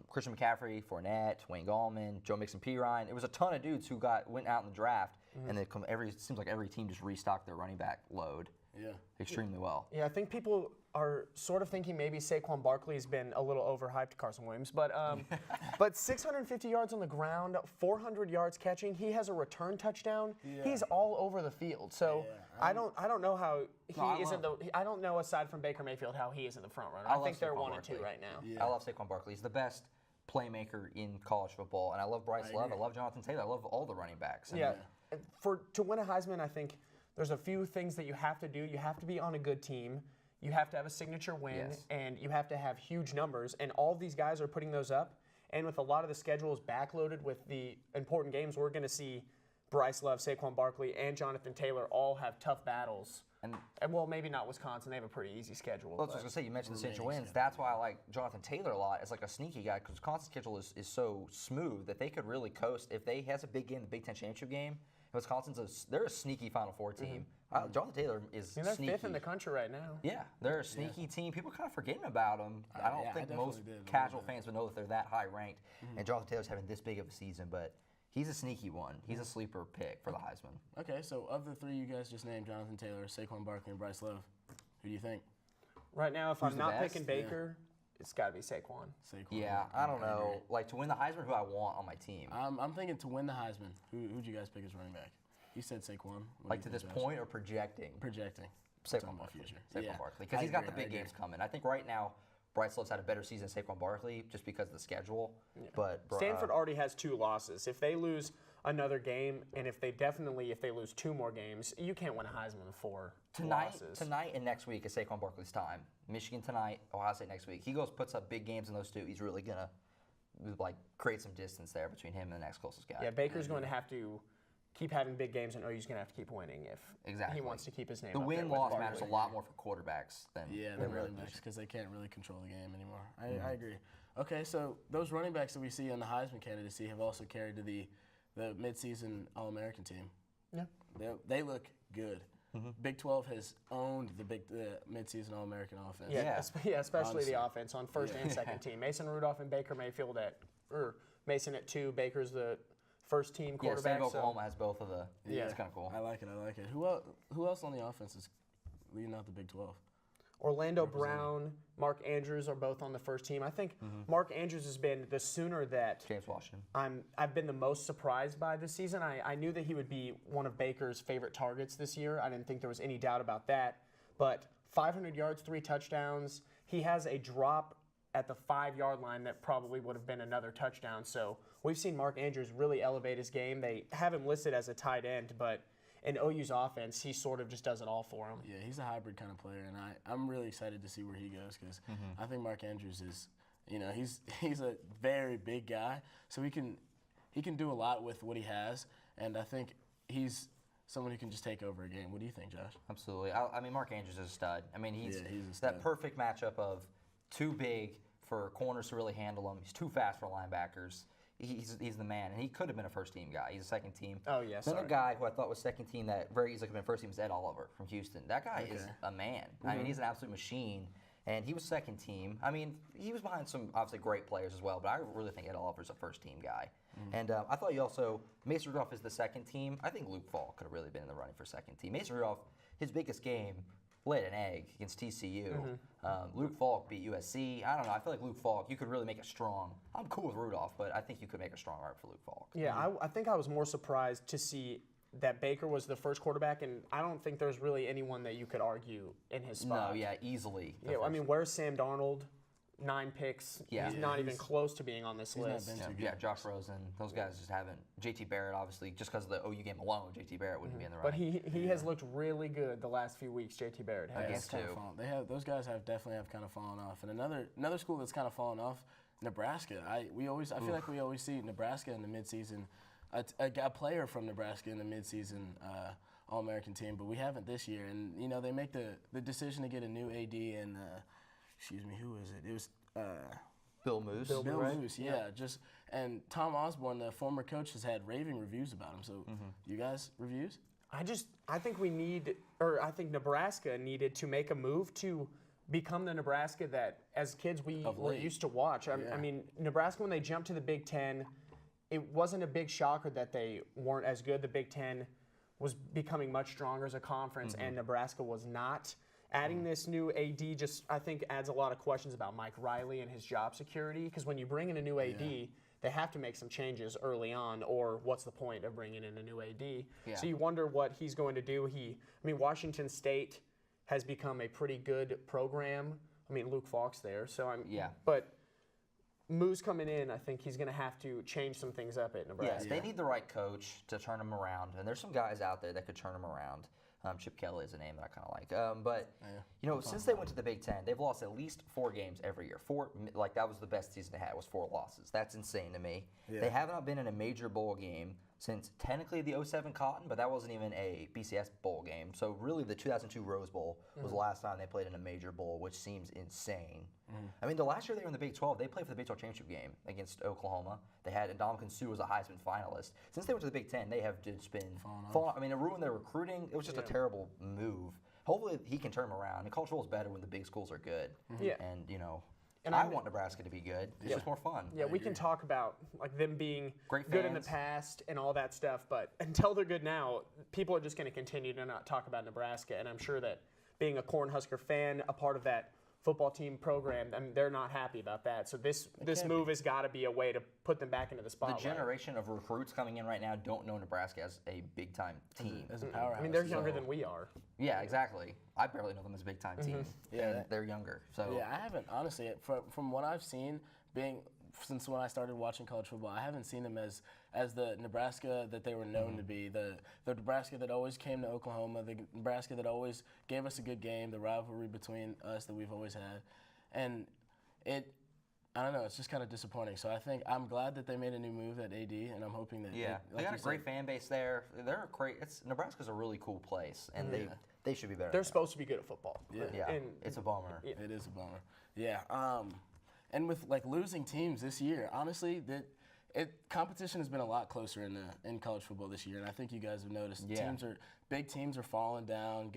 Christian McCaffrey, Fournette, Wayne Gallman, Joe Mixon, Pirine. It was a ton of dudes who went out in the draft, and it seems like every team just restocked their running back load extremely well. Yeah, I think people are sort of thinking maybe Saquon Barkley's been a little overhyped, Carson Williams, but 650 yards on the ground, 400 yards catching. He has a return touchdown. He's all over the field. So I don't know how he isn't I don't know aside from Baker Mayfield how he isn't the front runner. I think they're 1 and 2 right now. I love Saquon Barkley. He's the best playmaker in college football, and I love Bryce Love. I love Jonathan Taylor. I love all the running backs. To win a Heisman, I think there's a few things that you have to do. You have to be on a good team. You have to have a signature win, and you have to have huge numbers. And all of these guys are putting those up. And with a lot of the schedules backloaded with the important games, we're going to see Bryce Love, Saquon Barkley, and Jonathan Taylor all have tough battles. And well, maybe not Wisconsin. They have a pretty easy schedule. Well, I was going to say, you mentioned the signature wins. That's why I like Jonathan Taylor a lot as like a sneaky guy, because Wisconsin's schedule is so smooth that they could really coast. If he has a big game, the Big Ten championship game, they're a sneaky Final Four team. Jonathan Taylor is they're sneaky. 5th in the country right now. Yeah, they're a sneaky team. People kind of forgetting about them. I don't think most casual fans would know that they're that high ranked. And Jonathan Taylor's having this big of a season, but he's a sneaky one. He's a sleeper pick for the Heisman. Okay, so of the three you guys just named, Jonathan Taylor, Saquon Barkley, and Bryce Love, who do you think? Right now, if I'm not picking Baker, it's got to be Saquon. Yeah, I don't know. Like, to win the Heisman, who I want on my team. I'm thinking to win the Heisman. Who'd you guys pick as running back? You said Saquon. Like to this point or projecting? Projecting. Saquon Barkley. Saquon Barkley. Because he's got the big games coming. I think right now, Bryce Love's had a better season than Saquon Barkley just because of the schedule. Yeah. But Stanford already has 2 losses. If they lose another game, and if they lose 2 more games, you can't win a Heisman with 4 losses. Tonight and next week is Saquon Barkley's time. Michigan tonight, Ohio State next week. He puts up big games in those 2. He's really gonna create some distance there between him and the next closest guy. Yeah, Baker's going to have to keep having big games, and OU's going to have to keep winning if he wants to keep his name. The win-loss matters a lot more for quarterbacks than running backs, because they can't really control the game anymore. I agree. Okay, so those running backs that we see on the Heisman candidacy have also carried to the midseason All-American team. Yeah, they look good. Big 12 has owned the midseason All-American offense. Especially honestly. The offense on first and second team. Mason Rudolph and Baker Mayfield Mason at 2. Baker's the first team quarterback. State of Oklahoma has both of the. Yeah, it's kind of cool. I like it. Who else on the offense is leading out the Big 12? Orlando Brown, Mark Andrews are both on the first team. I think Mark Andrews has been the sooner that James Washington. I've been the most surprised by this season. I knew that he would be one of Baker's favorite targets this year. I didn't think there was any doubt about that. But 500 yards, 3 touchdowns. He has a drop at the 5-yard line that probably would have been another touchdown. So we've seen Mark Andrews really elevate his game. They have him listed as a tight end, but in OU's offense, he sort of just does it all for him. Yeah, he's a hybrid kind of player, and I'm really excited to see where he goes because I think Mark Andrews is You know, he's a very big guy, so he can do a lot with what he has, and I think he's someone who can just take over a game. What do you think, Josh? Absolutely. I mean, Mark Andrews is a stud. I mean, he's a stud. that perfect matchup of too big for corners to really handle him. He's too fast for linebackers. He's the man, and he could have been a first-team guy. He's a second-team. Oh, yes. Then a guy who I thought was second-team that very easily could have been first-team is Ed Oliver from Houston. That guy is a man. I mean, he's an absolute machine, and he was second-team. I mean, he was behind some obviously great players as well, but I really think Ed Oliver's a first-team guy. And I thought you also, Mason Rudolph is the second-team. I think Luke Falk could have really been in the running for second-team. Mason Rudolph, his biggest game, laid an egg against TCU. Luke Falk beat USC. I don't know. I feel like Luke Falk, you could really make a strong. I'm cool with Rudolph, but I think you could make a strong argument for Luke Falk. Yeah, I think I was more surprised to see that Baker was the first quarterback, and I don't think there's really anyone that you could argue in his spot. No, yeah, easily. Yeah, I mean, where's Sam Darnold? 9 picks. Yeah. He's not even close to being on this list. Yeah, Josh Rosen. Those guys just haven't. JT Barrett, obviously, just because of the OU game alone, JT Barrett wouldn't be in the running. But he has looked really good the last few weeks, JT Barrett has. Against two. Those guys definitely have kind of fallen off. And another school that's kind of fallen off, Nebraska. I feel like we always see Nebraska in the midseason, a player from Nebraska in the midseason All-American team, but we haven't this year. And you know, they make the decision to get a new AD and excuse me, who is it? It was Bill Moose. Bill Moose, yeah. And Tom Osborne, the former coach, has had raving reviews about him. So, you guys reviews? I think Nebraska needed to make a move to become the Nebraska that, as kids, we were used to watch. I mean, Nebraska, when they jumped to the Big Ten, it wasn't a big shocker that they weren't as good. The Big Ten was becoming much stronger as a conference, and Nebraska was not. Adding this new AD just, I think, adds a lot of questions about Mike Riley and his job security, because when you bring in a new AD, they have to make some changes early on, or what's the point of bringing in a new AD? Yeah. So you wonder what he's going to do. Washington State has become a pretty good program. I mean, Luke Falk's there, but Moose coming in, I think he's going to have to change some things up at Nebraska. Yes, they need the right coach to turn them around, and there's some guys out there that could turn them around. Chip Kelly is a name that I kind of like. But, you know, since they went to the Big Ten, they've lost at least 4 games every year. That was the best season they had, was 4 losses. That's insane to me. Yeah. They have not been in a major bowl game since technically the 07 Cotton, but that wasn't even a BCS bowl game. So really the 2002 Rose Bowl was the last time they played in a major bowl, which seems insane. I mean, the last year they were in the Big 12, they played for the Big 12 championship game against Oklahoma. They had Ndamukong Suh as a Heisman finalist. Since they went to the Big 10, they have just been falling. I mean, it ruined their recruiting. It was just a terrible move. Hopefully he can turn them around. And college football is better when the big schools are good. Yeah. And, you know, and I want Nebraska to be good. It's just more fun. Yeah, we can talk about like them being great good in the past and all that stuff, but until they're good now, people are just going to continue to not talk about Nebraska. And I'm sure that being a Cornhusker fan, a part of that football team program, I mean, they're not happy about that. So this move has got to be a way to put them back into the spotlight. The generation of recruits coming in right now don't know Nebraska as a big-time team. As a powerhouse. I mean, they're younger than we are. Yeah, exactly. I barely know them as a big-time team. And they're younger. So yeah, I haven't, honestly, from what I've seen, since when I started watching college football, I haven't seen them as the Nebraska that they were known to be, the Nebraska that always came to Oklahoma, the Nebraska that always gave us a good game, the rivalry between us that we've always had. And I don't know, it's just kind of disappointing. So I think I'm glad that they made a new move at AD, and I'm hoping that they got a great fan base there. They're great. Nebraska's a really cool place, and they should be better. They're supposed to be good at football. Yeah, and it's a bummer. Yeah. It is a bummer. Yeah. And with like losing teams this year, honestly, competition has been a lot closer in college football this year, and I think you guys have noticed. Big teams are falling down,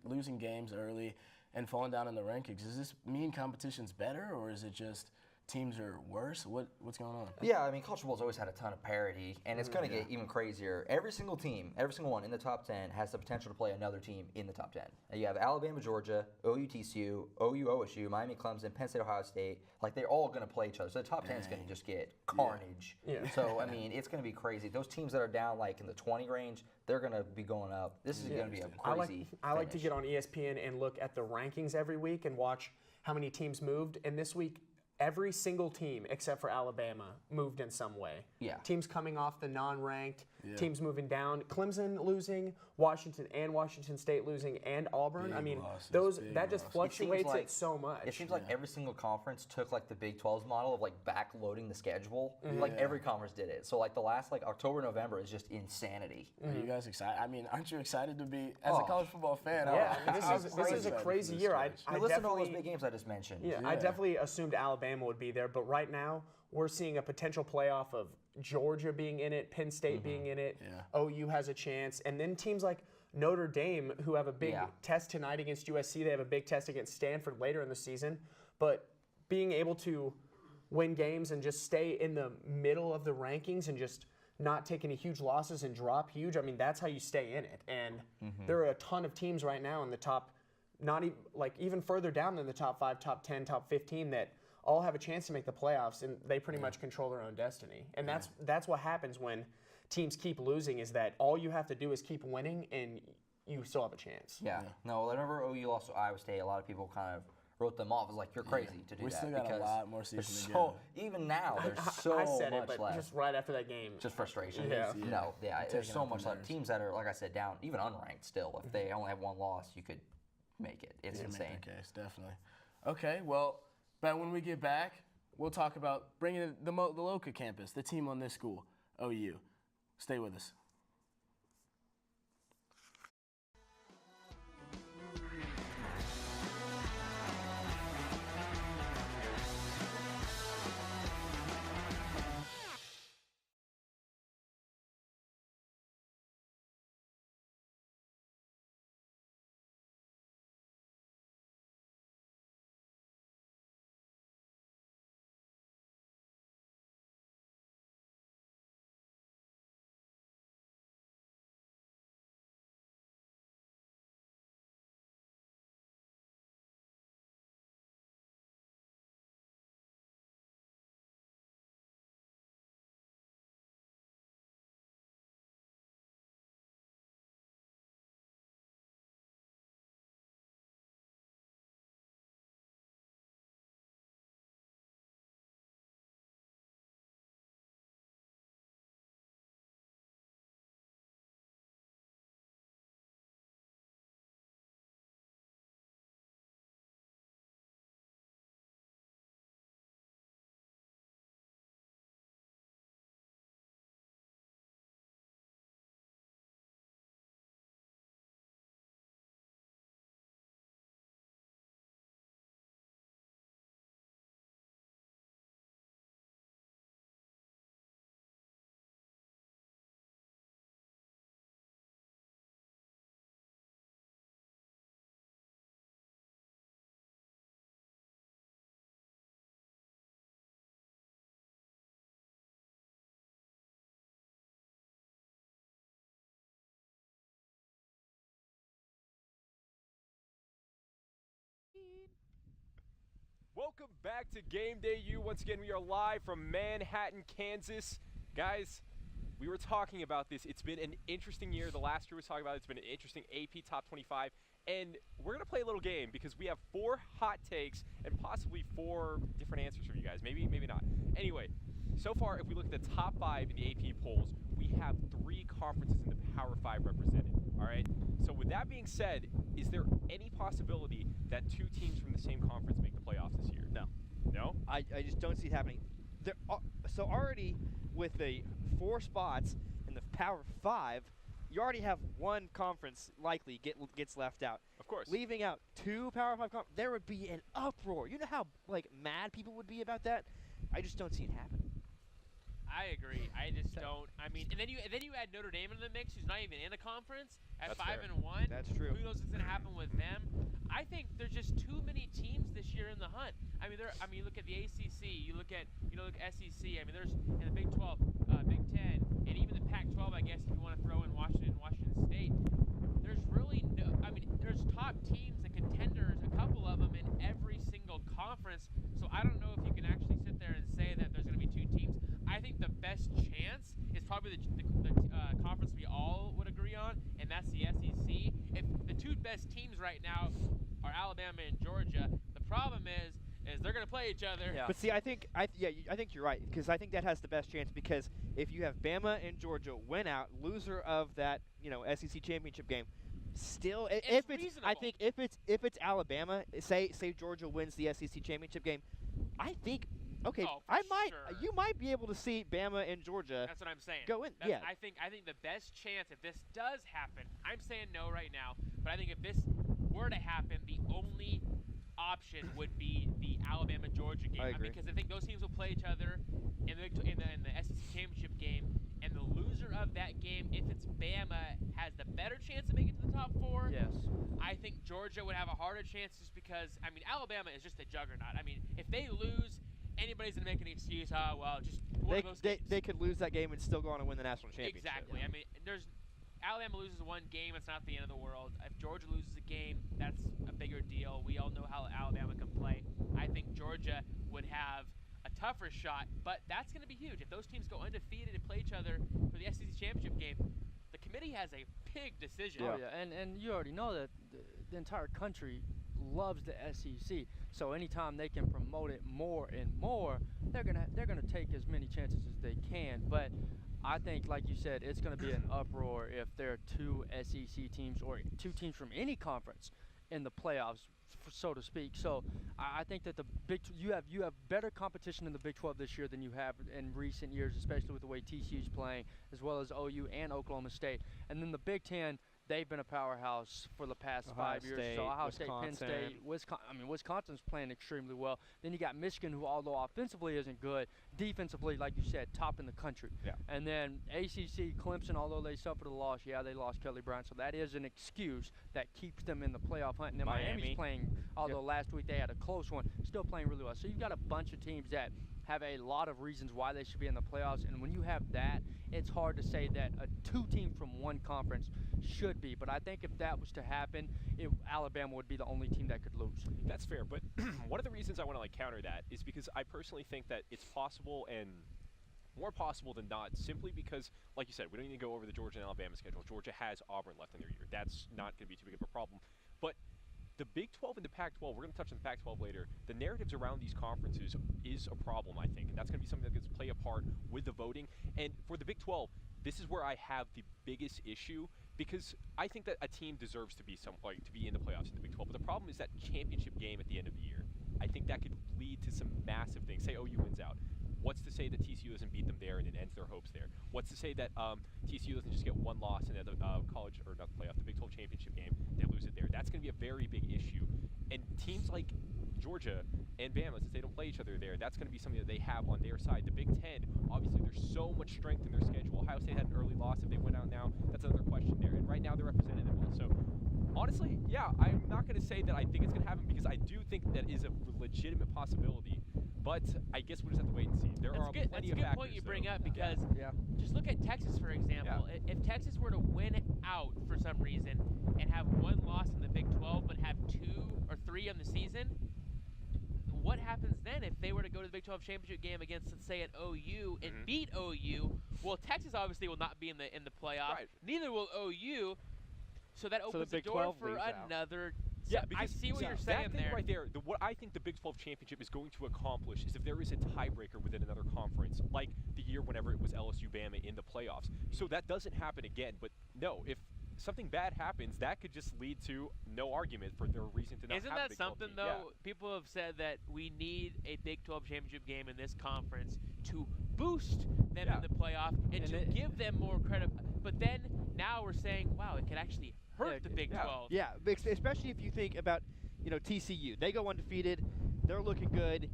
losing games early, and falling down in the rankings. Does this mean competition's better, or is it just teams are worse? What's going on? Yeah, I mean, college football's always had a ton of parity, and it's going to get even crazier. Every single team, every single one in the top 10 has the potential to play another team in the top 10. You have Alabama, Georgia, OU, TCU, OU, OSU, Miami, Clemson, Penn State, Ohio State. Like, they're all going to play each other. So the top 10 is going to just get carnage. Yeah. So, I mean, it's going to be crazy. Those teams that are down, like, in the 20 range, they're going to be going up. This is going to be a crazy I like to get on ESPN and look at the rankings every week and watch how many teams moved. And this week, every single team except for Alabama moved in some way. Yeah. Teams coming off the non-ranked, teams moving down. Clemson losing, Washington and Washington State losing, and Auburn. Big I mean, losses, that just fluctuates it so much. It seems like every single conference took like the Big 12's model of like backloading the schedule. Like every conference did it. So like the last like October, November is just insanity. Are you guys excited? I mean, aren't you excited to be as a college football fan? Yeah, I mean, this is a crazy year. I listen to all those big games I just mentioned. Yeah, I definitely assumed Alabama would be there, but right now we're seeing a potential playoff of Georgia being in it, Penn State being in it, OU has a chance, and then teams like Notre Dame, who have a big test tonight against USC, they have a big test against Stanford later in the season, but being able to win games and just stay in the middle of the rankings and just not take any huge losses and drop huge, I mean, that's how you stay in it. And there are a ton of teams right now in the top, not even, like even further down than the top 5, top 10, top 15 that all have a chance to make the playoffs, and they pretty much control their own destiny. And that's what happens when teams keep losing, is that all you have to do is keep winning and you still have a chance. Yeah. No, whenever OU lost to Iowa State, a lot of people kind of wrote them off as like, you're crazy to do that. We still got a lot more season to so, go. even now, there's so I said much it, but left. just right after that game. Just frustration. Yeah. No, there's so up the much left. nerves. Teams that are, like I said, down, even unranked still, if they only have one loss, you could make it. It's insane. Make that case, definitely. Okay, well, but when we get back, we'll talk about bringing the Loca campus, the team on this school, OU. Stay with us. Welcome back to GamedayU. Once again, we are live from Manhattan, Kansas. Guys, we were talking about this. It's been an interesting year. The last year we was talking about it's been an interesting AP Top 25. And we're going to play a little game because we have 4 hot takes and possibly 4 different answers from you guys. Maybe, maybe not. Anyway, so far, if we look at the top 5 in the AP polls, we have 3 conferences in the Power 5 represented. All right? So with that being said, is there any possibility that 2 teams from the same conference make the playoffs this year? No. No? I just don't see it happening. So already with the 4 spots in the Power 5, you already have one conference likely gets left out. Of course. Leaving out 2 Power 5 conferences, there would be an uproar. You know how like mad people would be about that? I just don't see it happening. I agree. I just don't. I mean, and then you add Notre Dame into the mix, who's not even in the conference at That's 5-1. That's true. Who knows what's going to happen with them? I think there's just too many teams this year in the hunt. I mean, you look at the ACC, you look at SEC. I mean, there's in the Big 12, Big 10, and even the Pac-12. I guess if you want to throw in Washington State, there's really no. I mean, there's top teams and contenders, a couple of them in every single conference. So I don't know if you can actually sit there and say that there's going to be 2 teams. I think the best chance is probably the conference we all would agree on, and that's the SEC. If the 2 best teams right now are Alabama and Georgia, the problem is they're going to play each other. But see, I think you're right, because I think that has the best chance, because if you have Bama and Georgia win out, loser of that SEC championship game, still if it's Alabama, say Georgia wins the SEC championship game, I think you might be able to see Bama and Georgia. That's what I'm saying. Go in. I think the best chance, if this does happen, I'm saying no right now, but I think if this were to happen, the only option would be the Alabama-Georgia game. I agree. Because I think those teams will play each other in the SEC championship game, and the loser of that game, if it's Bama, has the better chance of making it to the top 4. Yes. I think Georgia would have a harder chance just because, Alabama is just a juggernaut. If they lose, anybody's going to make an excuse. Just one of those games. They could lose that game and still go on and win the national championship. Exactly. Alabama loses one game, it's not the end of the world. If Georgia loses a game, that's a bigger deal. We all know how Alabama can play. I think Georgia would have a tougher shot, but that's going to be huge. If those teams go undefeated and play each other for the SEC championship game, the committee has a big decision. Oh, yeah, and you already know that the entire country loves the SEC. So anytime they can promote it more and more, they're gonna take as many chances as they can. But I think, like you said, it's going to be an uproar if there are 2 SEC teams or 2 teams from any conference in the playoffs, so to speak. So I think that you have better competition in the Big 12 this year than you have in recent years, especially with the way TCU's playing, as well as OU and Oklahoma State. And then the Big 10, they've been a powerhouse for the past 5 years. So Ohio State, Penn State, Wisconsin's playing extremely well. Then you got Michigan, who although offensively isn't good, defensively, like you said, top in the country. Yeah. And then ACC, Clemson, although they suffered a loss, they lost Kelly Bryant, so that is an excuse that keeps them in the playoff hunt. And then Miami's playing, although last week they had a close one, still playing really well. So you've got a bunch of teams that have a lot of reasons why they should be in the playoffs, and when you have that, it's hard to say that 2 teams from one conference should be. But I think if that was to happen, Alabama would be the only team that could lose. That's fair, but one of the reasons I want to counter that is because I personally think that it's possible, and more possible than not, simply because, like you said, we don't need to go over the Georgia and Alabama schedule. Georgia has Auburn left in their year. That's not going to be too big of a problem. But the Big 12 and the Pac-12, we're going to touch on the Pac-12 later, the narratives around these conferences is a problem, I think, and that's going to be something that's going to play a part with the voting. And for the Big 12, this is where I have the biggest issue, because I think that a team deserves to be to be in the playoffs in the Big 12, but the problem is that championship game at the end of the year. I think that could lead to some massive things. Say OU wins out. What's to say that TCU doesn't beat them there and it ends their hopes there? What's to say that TCU doesn't just get one loss in the college, or not the playoff, the Big 12 championship game, they lose it there? That's going to be a very big issue. And teams like Georgia and Bama, since they don't play each other there, that's going to be something that they have on their side. The Big 10, obviously there's so much strength in their schedule. Ohio State had an early loss. If they went out now, that's another question there. And right now they're represented well. So honestly, yeah, I'm not going to say that I think it's going to happen, because I do think that is a legitimate possibility. But I guess we'll just have to wait and see. There are plenty of factors. That's a good point you bring up, because just look at Texas, for example. Yeah. If Texas were to win out for some reason and have one loss in the Big 12 but have 2 or 3 on the season, what happens then if they were to go to the Big 12 championship game against, let's say, an OU and beat OU? Well, Texas obviously will not be in the playoff. Right. Neither will OU. So that opens the door for another. Yeah, because I see what you're saying that thing right there. What I think the Big 12 championship is going to accomplish is if there is a tiebreaker within another conference, like the year whenever it was LSU-Bama in the playoffs. So that doesn't happen again. But no, if something bad happens, that could just lead to no argument for their reason to not Isn't have that a Big 12 something, team. though? Yeah. People have said that we need a Big 12 championship game in this conference to boost them in the playoff and to give them more credit. But then now we're saying, wow, it could actually hurt the Big 12. Yeah, especially if you think about, TCU. They go undefeated. They're looking good.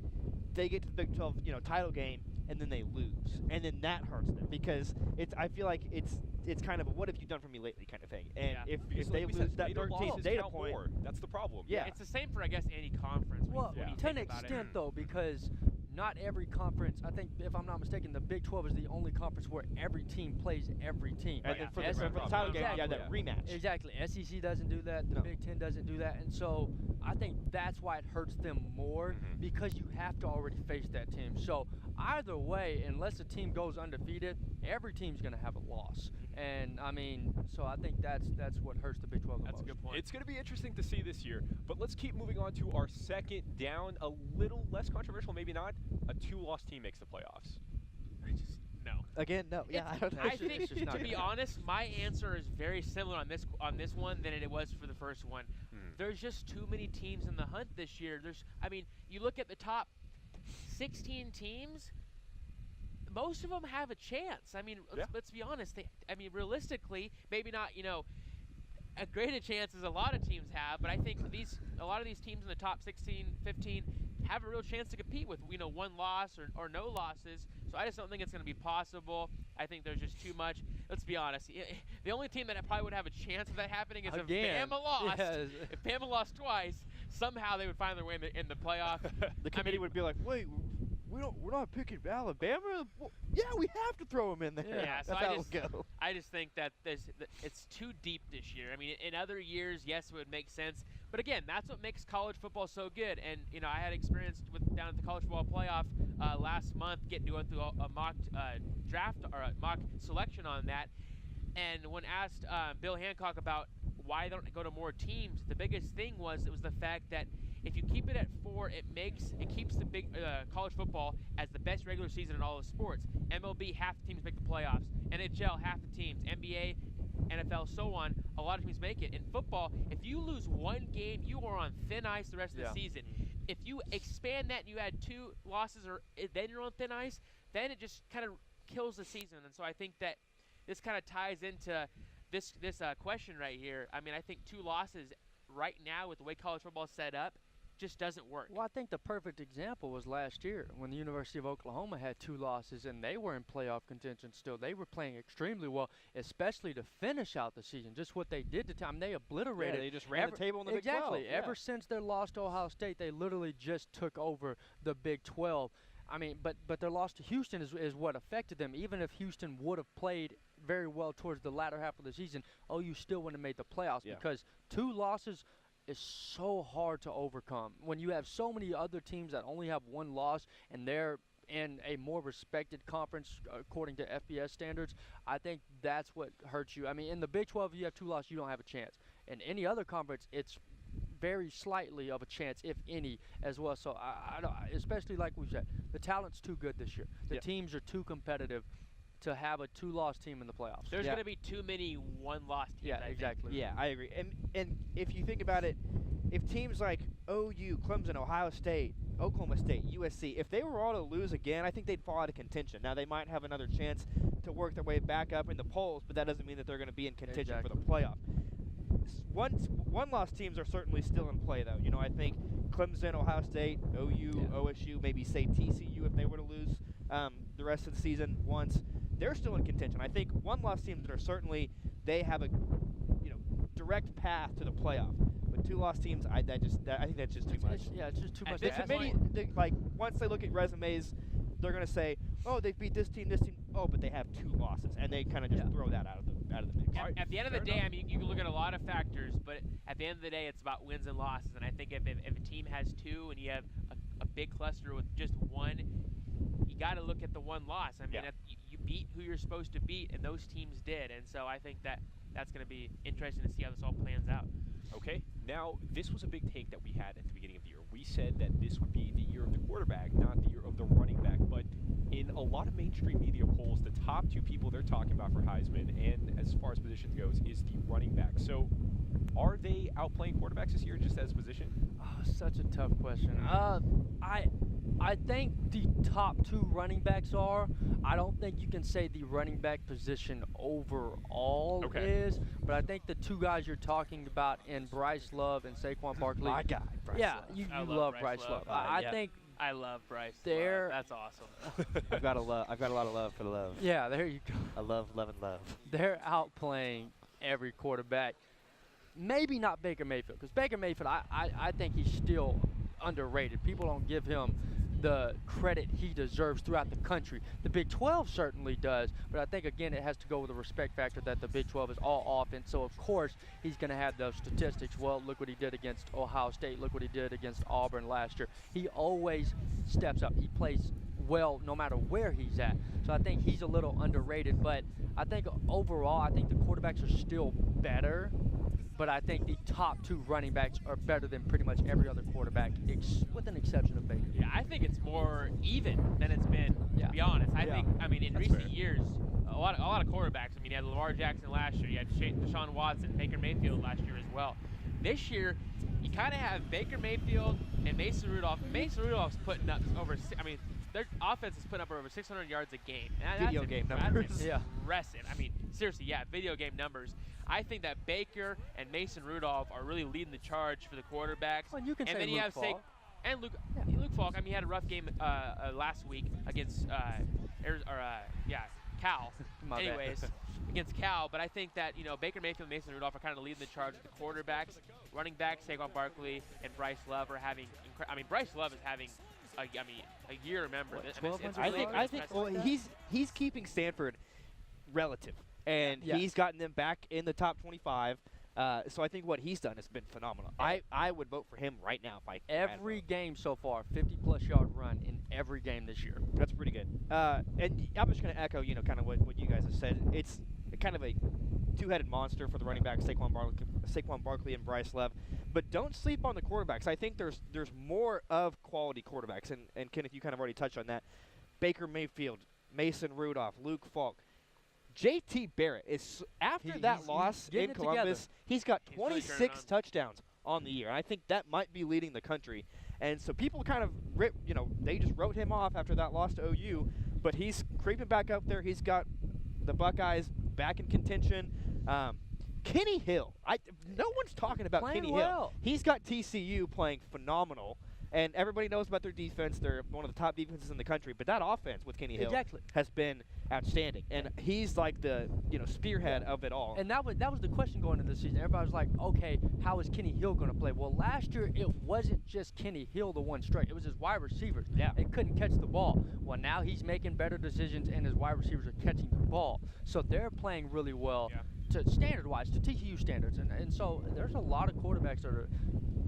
They get to the Big 12, title game, and then they lose. And then that hurts them, because I feel like it's kind of a what have you done for me lately kind of thing. And if they lose that 13th data point, that's the problem. Yeah. It's the same for, I guess, any conference. Well, to an extent, though, because not every conference, I think, if I'm not mistaken, the Big 12 is the only conference where every team plays every team. And then for the title game, you have that rematch. Exactly. SEC doesn't do that. The Big 10 doesn't do that. And so I think that's why it hurts them more, because you have to already face that team. So either way, unless a team goes undefeated, every team's going to have a loss. And I mean, so I think that's what hurts the Big 12 the most. That's a good point. It's going to be interesting to see this year, but let's keep moving on to our second down. A little less controversial, maybe not. A 2-loss team makes the playoffs. No. Again, no. Yeah, I don't know. I think, to be honest, my answer is very similar on this one than it was for the first one. There's just too many teams in the hunt this year. I mean, you look at the top 16 teams. Most of them have a chance. I mean, let's be honest. I mean, realistically, maybe not, as great a chance as a lot of teams have, but I think a lot of these teams in the top 16, 15 have a real chance to compete with, one loss or no losses. So I just don't think it's going to be possible. I think there's just too much. Let's be honest. The only team that probably would have a chance of that happening is if Bama lost. Yes. If Bama lost twice, somehow they would find their way in the playoff. The committee would be like, wait, we're not picking Alabama. Well, yeah, we have to throw them in there. Yeah, so that's how it would go. I just think that it's too deep this year. I mean, in other years, yes, it would make sense. But again, that's what makes college football so good. And I had experience down at the college football playoff last month, getting to go through a mock draft or a mock selection on that. And when asked Bill Hancock about why they don't go to more teams, the biggest thing was the fact that if you keep it at 4, it keeps the big college football as the best regular season in all of sports. MLB, half the teams make the playoffs. NHL, half the teams. NBA, NFL, so on. A lot of teams make it. In football, if you lose one game, you are on thin ice the rest of the season. If you expand that and you add 2 losses, then you're on thin ice, then it just kind of kills the season. And so I think that this kind of ties into this question right here. I mean, I think 2 losses right now with the way college football is set up just doesn't work. Well, I think the perfect example was last year when the University of Oklahoma had 2 losses and they were in playoff contention still. They were playing extremely well, especially to finish out the season. Just what they did to time, they obliterated. Yeah, they just ran the table in the Big 12. Exactly. Ever since their loss to Ohio State, they literally just took over the Big 12. I mean, but their loss to Houston is what affected them. Even if Houston would have played very well towards the latter half of the season, OU still wouldn't have made the playoffs because 2 losses is so hard to overcome. When you have so many other teams that only have 1 loss and they're in a more respected conference according to FBS standards, I think that's what hurts you. I mean, in the Big 12, if you have 2 losses, you don't have a chance. In any other conference, it's very slightly of a chance, if any, as well. So I don't, especially like we said, the talent's too good this year. The teams are too competitive to have a 2-loss team in the playoffs. There's going to be too many 1-loss teams. Yeah, exactly. Yeah, I agree. And if you think about it, if teams like OU, Clemson, Ohio State, Oklahoma State, USC, if they were all to lose again, I think they'd fall out of contention. Now, they might have another chance to work their way back up in the polls, but that doesn't mean that they're going to be in contention for the playoff. One-loss teams are certainly still in play, though. I think Clemson, Ohio State, OU, OSU, maybe say TCU if they were to lose the rest of the season once. They're still in contention. I think 1-loss teams are certainly, they have a direct path to the playoff. But 2-loss teams, I think that's just too much. It's just too much. The committee, once they look at resumes, they're going to say, oh, they beat this team. Oh, but they have 2 losses, and they kind of just throw that out of the mix. At the end of the day, I mean, you can look at a lot of factors, but at the end of the day, it's about wins and losses. And I think if a team has 2 and you have a big cluster with just 1, you got to look at the 1 loss. I mean, you beat who you're supposed to beat, and those teams did. And so I think that's going to be interesting to see how this all plans out. Okay, now this was a big take that we had at the beginning of the year. We said that this would be the year of the quarterback, not the year of the running back. But in a lot of mainstream media polls, the top 2 people they're talking about for Heisman, and as far as positions goes, is the running back. So are they outplaying quarterbacks this year just as position? Oh, such a tough question. I think the top 2 running backs are. I don't think you can say the running back position overall is, but I think the 2 guys you're talking about in Bryce Love and Saquon Barkley. My guy, Bryce Love. You love Bryce Love. I think I love Bryce. That's awesome. I've got a lot of love for the love. Yeah, there you go. I love and love. They're outplaying every quarterback. Maybe not Baker Mayfield, because Baker Mayfield, I think he's still underrated. People don't give him the credit he deserves throughout the country. The Big 12 certainly does, but I think, again, it has to go with the respect factor that the Big 12 is all offense, so of course he's going to have those statistics. Well, look what he did against Ohio State. Look what he did against Auburn last year. He always steps up. He plays well no matter where he's at. So I think he's a little underrated. But I think overall, I think the quarterbacks are still better. But I think the top 2 running backs are better than pretty much every other quarterback, with an exception of Baker. Yeah, I think it's more even than it's been, to be honest. I think, I mean, in recent years, a lot of quarterbacks. I mean, you had Lamar Jackson last year. You had Deshaun Watson, Baker Mayfield last year as well. This year, you kind of have Baker Mayfield and Mason Rudolph. Mason Rudolph's putting up over, I mean, their offense is putting up over 600 yards a game. And video game numbers. That's impressive. I mean, seriously, video game numbers. I think that Baker and Mason Rudolph are really leading the charge for the quarterbacks. Well, you can and say then you Luke have Falk. Luke Falk. I mean, he had a rough game last week against Cal. Anyways, against Cal. But I think that Baker Mayfield and Mason Rudolph are kind of leading the charge with the quarterbacks. Running backs, Saquon Barkley and Bryce Love are having. Bryce Love is having. A year. Remember, I think. Well, he's keeping Stanford relative. And he's gotten them back in the top 25. So I think what he's done has been phenomenal. I would vote for him right now if I every game so far, 50-plus yard run in every game this year. That's pretty good. And I'm just going to echo, kind of what you guys have said. It's kind of a two-headed monster for the running backs, Saquon Barkley and Bryce Love. But don't sleep on the quarterbacks. I think there's more of quality quarterbacks. And Kenneth, you kind of already touched on that. Baker Mayfield, Mason Rudolph, Luke Falk. J.T. Barrett is after that loss in Columbus. He's got 26 touchdowns on the year. I think that might be leading the country. And so people kind of they just wrote him off after that loss to OU, but he's creeping back up there. He's got the Buckeyes back in contention. Kenny Hill. No one's talking about Kenny Hill. He's got TCU playing phenomenal. And everybody knows about their defense. They're one of the top defenses in the country. But that offense with Kenny Hill has been outstanding. And he's like the spearhead of it all. And that was the question going into the season. Everybody was like, okay, how is Kenny Hill going to play? Well, last year it wasn't just Kenny Hill the one strike. It was his wide receivers. Yeah. They couldn't catch the ball. Well, now he's making better decisions, and his wide receivers are catching the ball. So they're playing really well to standard-wise, to TCU standards. And so there's a lot of quarterbacks that are –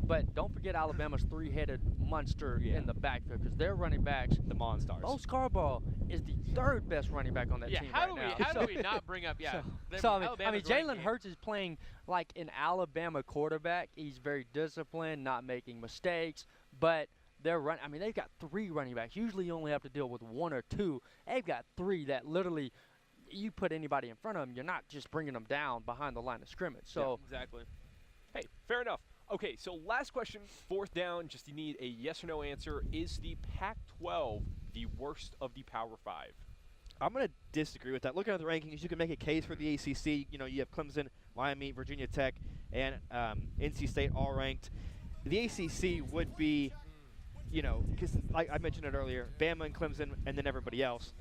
but don't forget Alabama's three-headed monster in the backfield because their running backs, the Monstars. Bo Scarborough is the third best running back on that team how now. do we not bring up I mean Jalen Hurts is playing like an Alabama quarterback. He's very disciplined, not making mistakes, but they've got 3 running backs. Usually you only have to deal with 1 or 2. They've got 3 that literally you put anybody in front of them, you're not just bringing them down behind the line of scrimmage. So exactly. Hey, fair enough. Okay, so last question, 4th down, just you need a yes or no answer. Is the Pac-12 the worst of the Power 5? I'm going to disagree with that. Looking at the rankings, you can make a case for the ACC. You have Clemson, Miami, Virginia Tech, and NC State all ranked. The ACC would be, because like I mentioned it earlier, Bama and Clemson, and then everybody else.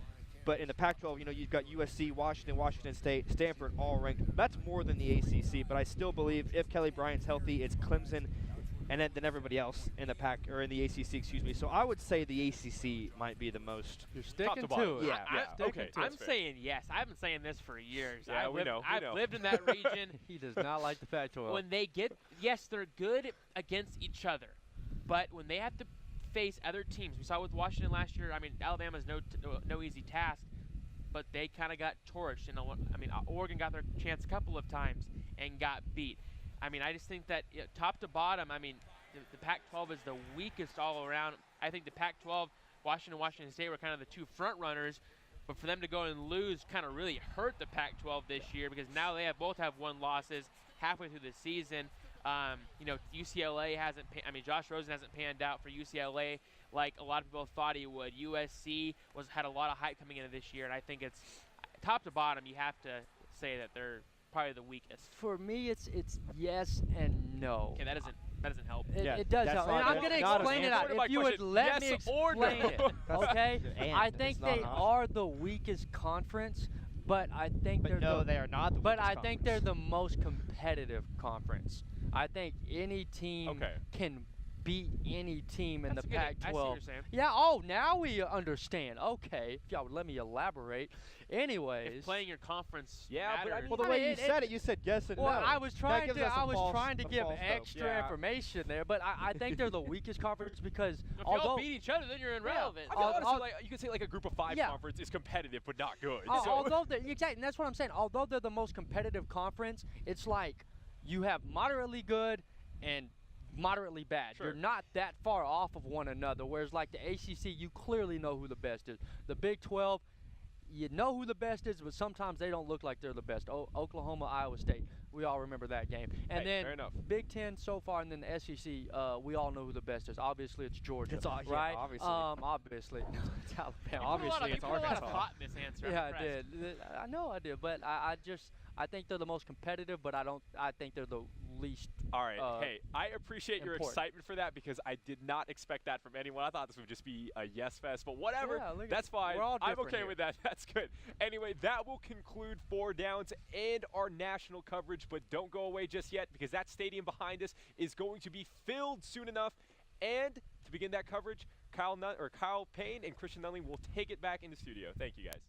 But in the Pac-12, you've got USC, Washington State, Stanford all ranked. That's more than the ACC, but I still believe if Kelly Bryant's healthy, it's Clemson and then everybody else in the in the ACC, excuse me. So I would say the ACC might be the most. You're sticking to it. Okay. I'm saying yes. I've been saying this for years. Yeah, we know. I've lived in that region. He does not like the Pac-12. When they they're good against each other, but when they have to face other teams, we saw with Washington last year. I mean, Alabama's no easy task, but they kind of got torched. Oregon got their chance a couple of times and got beat. I just think that top to bottom, the Pac-12 is the weakest all around. I think the Pac-12, Washington State were kind of the 2 front runners, but for them to go and lose kind of really hurt the Pac-12 this year because now they both have 1 losses halfway through the season. UCLA hasn't. Josh Rosen hasn't panned out for UCLA like a lot of people thought he would. USC had a lot of hype coming into this year, and I think it's top to bottom. You have to say that they're probably the weakest. For me, it's yes and no. Okay, that doesn't help. It does help. And I'm going to explain it out. If you would let me explain it, okay? I think they are the weakest conference. But I think they are not the weakest But I think they're the most competitive conference. I think any team can beat any team in That's the a good- I see what Pac-12. you're saying. Yeah. Oh, now we understand. Okay, if y'all would let me elaborate. Anyways. If playing your conference Yeah, but I matters. mean- Well, the way you said it, you said yes and Well, no. I was That trying gives to. us a I was false- trying to a give false hope. extra Yeah. information there, but I think they're the weakest conference because if although y'all beat each other, then you're irrelevant. I mean, honestly, I'll- like, you could say like a Group of 5 Yeah. conference is competitive but not good. Al- So- although they're, exactly, and that's what I'm saying. Although they're the most competitive conference, it's like you have moderately good and moderately bad. Sure. You're not that far off of one another. Whereas like the ACC, you clearly know who the best is. The Big 12, you know who the best is, but sometimes they don't look like they're the best. Oklahoma, Iowa State, we all remember that game. And Hey, fair then enough. Big 10 so far, and then the SEC, we all know who the best is. Obviously, it's Georgia, It's all- yeah, right? obviously. Obviously, it's Alabama. Obviously, it's you put a lot of Arkansas. thought in this answer. I'm Yeah, I impressed. did. I know I did, but I think they're the most competitive, but I think they're the least. All right. Hey, I appreciate your important. excitement for that because I did not expect that from anyone. I thought this would just be a yes fest, but whatever. Yeah, look at- That's fine. we're all I'm different okay here. with that. That's good. Anyway, that will conclude 4 Downs and our national coverage, but don't go away just yet because that stadium behind us is going to be filled soon enough. And to begin that coverage, Kyle Payne and Christian Nunley will take it back in the studio. Thank you, guys.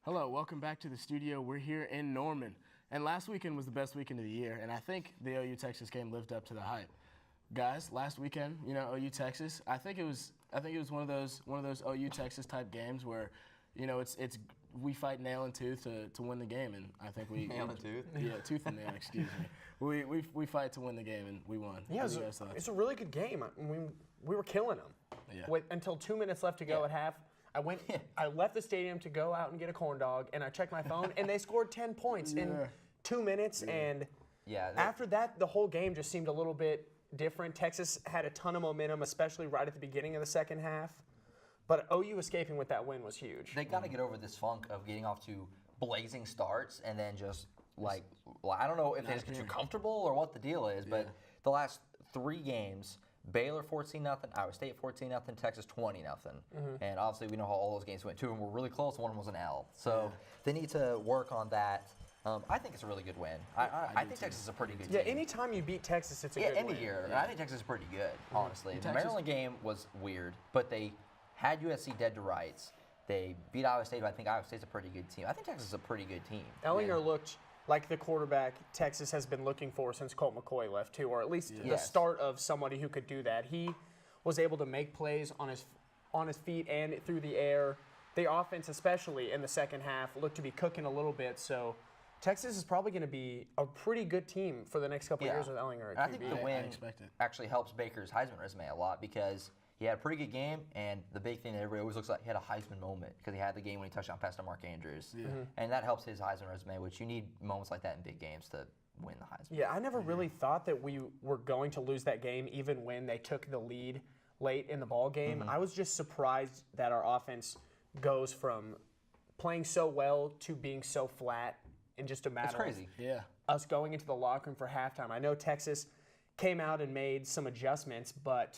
Hello, welcome back to the studio. We're here in Norman. And last weekend was the best weekend of the year, and I think the OU Texas game lived up to the hype. Guys, last weekend, you know, OU Texas, I think it was one of those OU Texas type games where, you know, it's we fight nail and tooth to win the game, and I think we Nail and tooth? Yeah, tooth and nail, excuse me. We fight to win the game, and we won. Yeah, What do you guys thought? it's a really good game. We were killing them. Yeah. Until 2 minutes left to go at half. I left the stadium to go out and get a corn dog, and I checked my phone, and they scored 10 points in 2 minutes. And after that, the whole game just seemed a little bit different. Texas had a ton of momentum, especially right at the beginning of the second half. But OU escaping with that win was huge. They got to get over this funk of getting off to blazing starts and then just like, well, I don't know if they just get too comfortable or what the deal is, but the last 3 games, Baylor 14-0, Iowa State 14-0, Texas 20-0. And obviously we know how all those games went. 2 of them were really close, 1 was an L. So they need to work on that. I think it's a really good win. I think Texas is a pretty good team. Yeah, anytime you beat Texas, it's a good win. Any year. I think Texas is pretty good, honestly. The Maryland game was weird, but they had USC dead to rights. They beat Iowa State, but I think Iowa State's a pretty good team. I think Texas is a pretty good team. Ellinger looked like the quarterback Texas has been looking for since Colt McCoy left, too, or at least the start of somebody who could do that. He was able to make plays on his feet and through the air. The offense, especially in the second half, looked to be cooking a little bit. So Texas is probably going to be a pretty good team for the next couple of years with Ellinger at QB. I think the win actually helps Baker's Heisman resume a lot because he had a pretty good game, and the big thing that everybody always looks like, he had a Heisman moment because he had the game when he touched down past Mark Andrews. And that helps his Heisman resume, which you need moments like that in big games to win the Heisman. Yeah, I never really thought that we were going to lose that game even when they took the lead late in the ball game. I was just surprised that our offense goes from playing so well to being so flat in just a matter of us going into the locker room for halftime. I know Texas came out and made some adjustments, but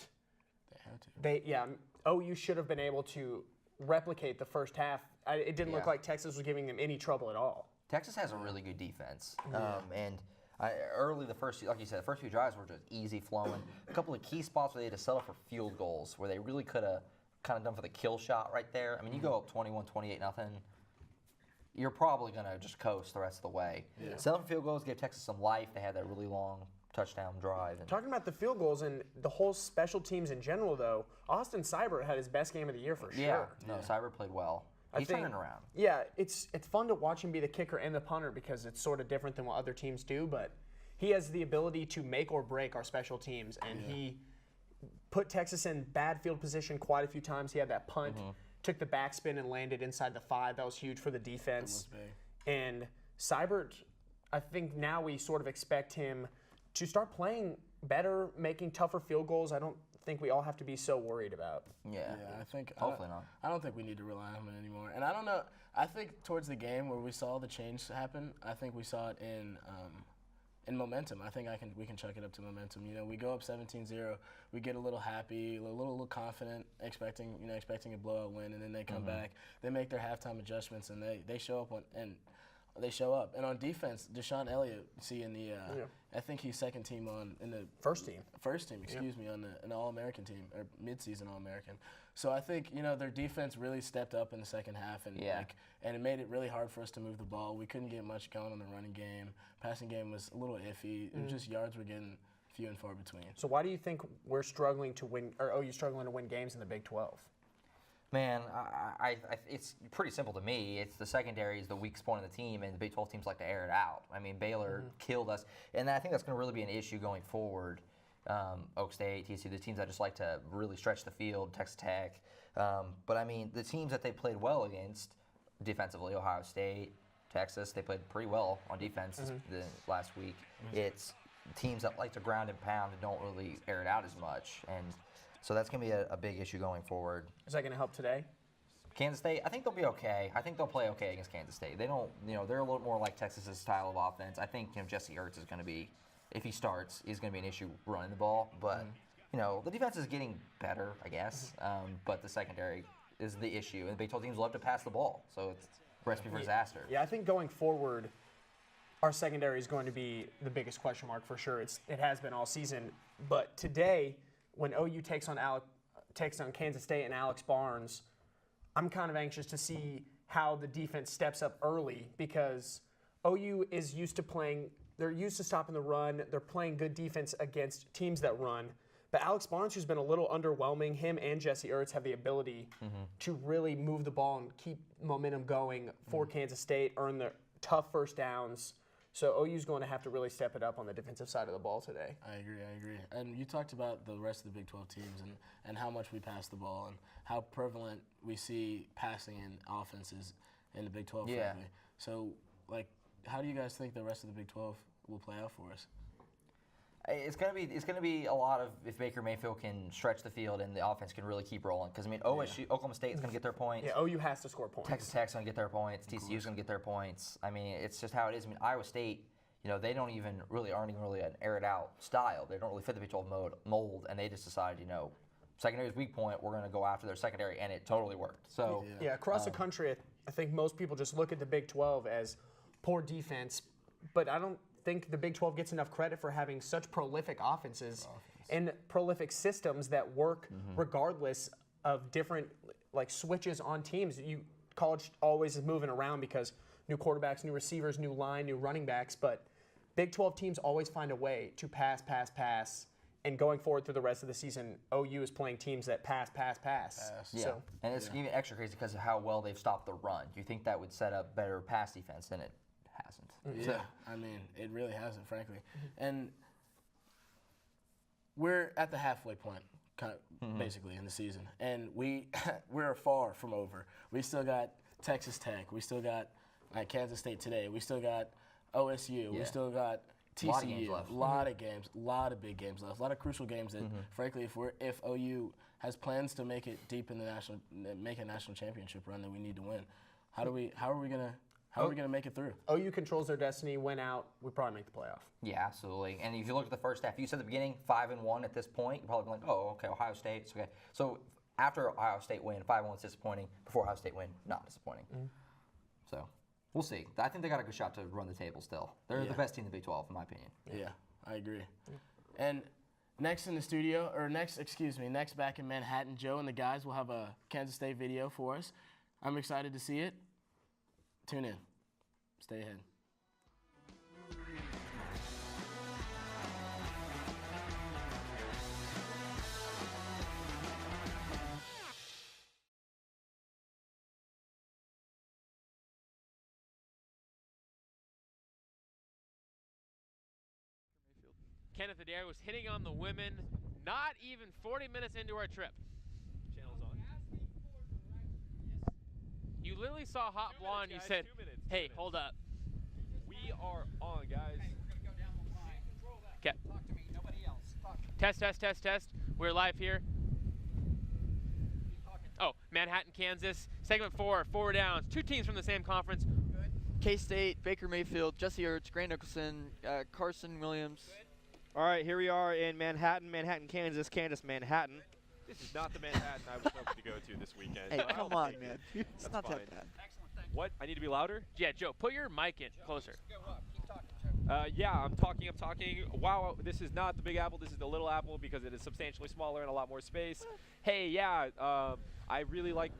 OU should have been able to replicate the first half. It didn't look like Texas was giving them any trouble at all. Texas has a really good defense, and early like you said, the first few drives were just easy flowing. A couple of key spots where they had to settle for field goals, where they really could have kind of done for the kill shot right there. I mean, you go up 21-28 nothing, you're probably gonna just coast the rest of the way. Settling for field goals gave Texas some life. They had that really long touchdown drive. Talking about the field goals and the whole special teams in general, though, Austin Seibert had his best game of the year for sure. Seibert played well. He's turning around. Yeah, it's fun to watch him be the kicker and the punter because it's sort of different than what other teams do, but he has the ability to make or break our special teams, and he put Texas in bad field position quite a few times. He had that punt, took the backspin and landed inside the 5. That was huge for the defense. And Seibert, I think now we sort of expect him to start playing better, making tougher field goals. I don't think we all have to be so worried about. I think hopefully not. I don't think we need to rely on him anymore. And I don't know. I think towards the game where we saw the change happen, I think we saw it in momentum. I think we can chuck it up to momentum. You know, we go up 17-0, we get a little happy, a little confident, expecting a blowout win, and then they come back. They make their halftime adjustments, and they show up they show up. And on defense, Deshaun Elliott, I think he's second team in the first team, on an All-American team or mid-season All-American. So I think their defense really stepped up in the second half, and and it made it really hard for us to move the ball. We couldn't get much going on the running game. Passing game was a little iffy. It was just yards were getting few and far between. So why do you think we're struggling to win, or OU struggling to win games in the Big 12? Man, it's pretty simple to me. It's the secondary is the weakest point of the team, and the Big 12 teams like to air it out. I mean, Baylor killed us, and I think that's going to really be an issue going forward. Oak State, TCU, the teams that just like to really stretch the field, Texas Tech. But, I mean, the teams that they played well against defensively, Ohio State, Texas, they played pretty well on defense the last week. It's teams that like to ground and pound and don't really air it out as much. And so that's going to be a big issue going forward. Is that going to help today? Kansas State, I think they'll be okay. I think they'll play okay against Kansas State. They don't, they're a little more like Texas's style of offense. I think Jesse Ertz is going to be, if he starts, he's going to be an issue running the ball. But, the defense is getting better, I guess. But the secondary is the issue. And the Big 12 teams love to pass the ball. So it's a recipe for disaster. Yeah, I think going forward, our secondary is going to be the biggest question mark for sure. It has been all season. But today, when OU takes on Kansas State and Alex Barnes, I'm kind of anxious to see how the defense steps up early because OU is used to playing. They're used to stopping the run. They're playing good defense against teams that run. But Alex Barnes, who's been a little underwhelming, him and Jesse Ertz have the ability to really move the ball and keep momentum going for Kansas State, earn the tough first downs. So OU's going to have to really step it up on the defensive side of the ball today. I agree. And you talked about the rest of the Big 12 teams and how much we pass the ball and how prevalent we see passing in offenses in the Big 12 family. So, how do you guys think the rest of the Big 12 will play out for us? It's gonna be a lot of if Baker Mayfield can stretch the field and the offense can really keep rolling. Because Oklahoma State is gonna get their points. Yeah, OU has to score points. Texas Tech's gonna get their points. TCU's gonna get their points. I mean, it's just how it is. I mean, Iowa State, they aren't even really an air it out style. They don't really fit the Big 12 mold, and they just decide, secondary's weak point. We're gonna go after their secondary, and it totally worked. So across the country, I think most people just look at the Big 12 as poor defense, but I don't think the Big 12 gets enough credit for having such prolific offenses and prolific systems that work regardless of different switches on teams. College always is moving around because new quarterbacks, new receivers, new line, new running backs, but Big 12 teams always find a way to pass, And going forward through the rest of the season, OU is playing teams that pass. Yeah, So, and it's even extra crazy because of how well they've stopped the run. Do you think that would set up better pass defense? And it hasn't. Yeah, I mean, it really hasn't, frankly. And we're at the halfway point, kind of, basically, in the season. And we're far from over. We still got Texas Tech. We still got Kansas State today. We still got OSU. We still got TCU. A lot of games, a lot of big games left, a lot of crucial games that, frankly, if OU has plans to make it deep in the make a national championship run that we need to win, how are we gonna make it through? OU controls their destiny. Win out, we probably make the playoff. Yeah, absolutely. And if you look at the first half, you said at the beginning 5-1 at this point, you're probably like, oh, okay, Ohio State's okay. So after Ohio State win, 5-1 is disappointing. Before Ohio State win, not disappointing. So we'll see. I think they got a good shot to run the table still. They're the best team in the Big 12, in my opinion. Yeah, I agree. And next in the studio, or next back in Manhattan, Joe and the guys will have a Kansas State video for us. I'm excited to see it. Tune in. Stay ahead. Kenneth Adair was hitting on the women not even 40 minutes into our trip. Channel's on. You literally saw Hot Blonde, you said, hey, hold up. We are on, guys. Okay. Test. We're live here. Oh, Manhattan, Kansas. Segment 4, 4 downs. 2 teams from the same conference. K-State, Baker Mayfield, Jesse Ertz, Grant Nicholson, Carson Williams. All right, here we are in Manhattan, Kansas, Manhattan. This is not the Manhattan I was hoping to go to this weekend. Hey, come on, take man. it. It's not that bad. What? I need to be louder? Yeah, Joe, put your mic in closer. Yeah, I'm talking. Wow, this is not the Big Apple. This is the Little Apple because it is substantially smaller and a lot more space. Hey, yeah, I really like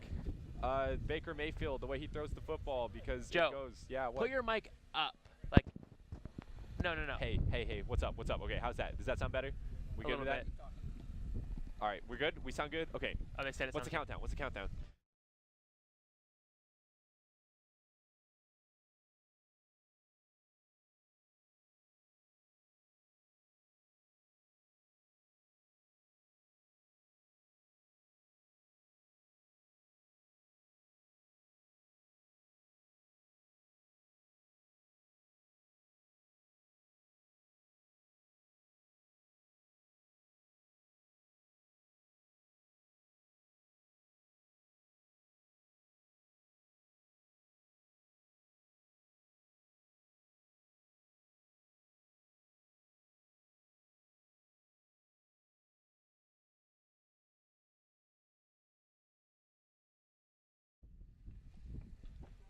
Baker Mayfield, the way he throws the football because Joe, it goes. Yeah, what? Put your mic up. Like, no. Hey, what's up? Okay, how's that? Does that sound better? We good with that? Bit. All right, we're good? We sound good? Okay. Oh, they said it What's the countdown?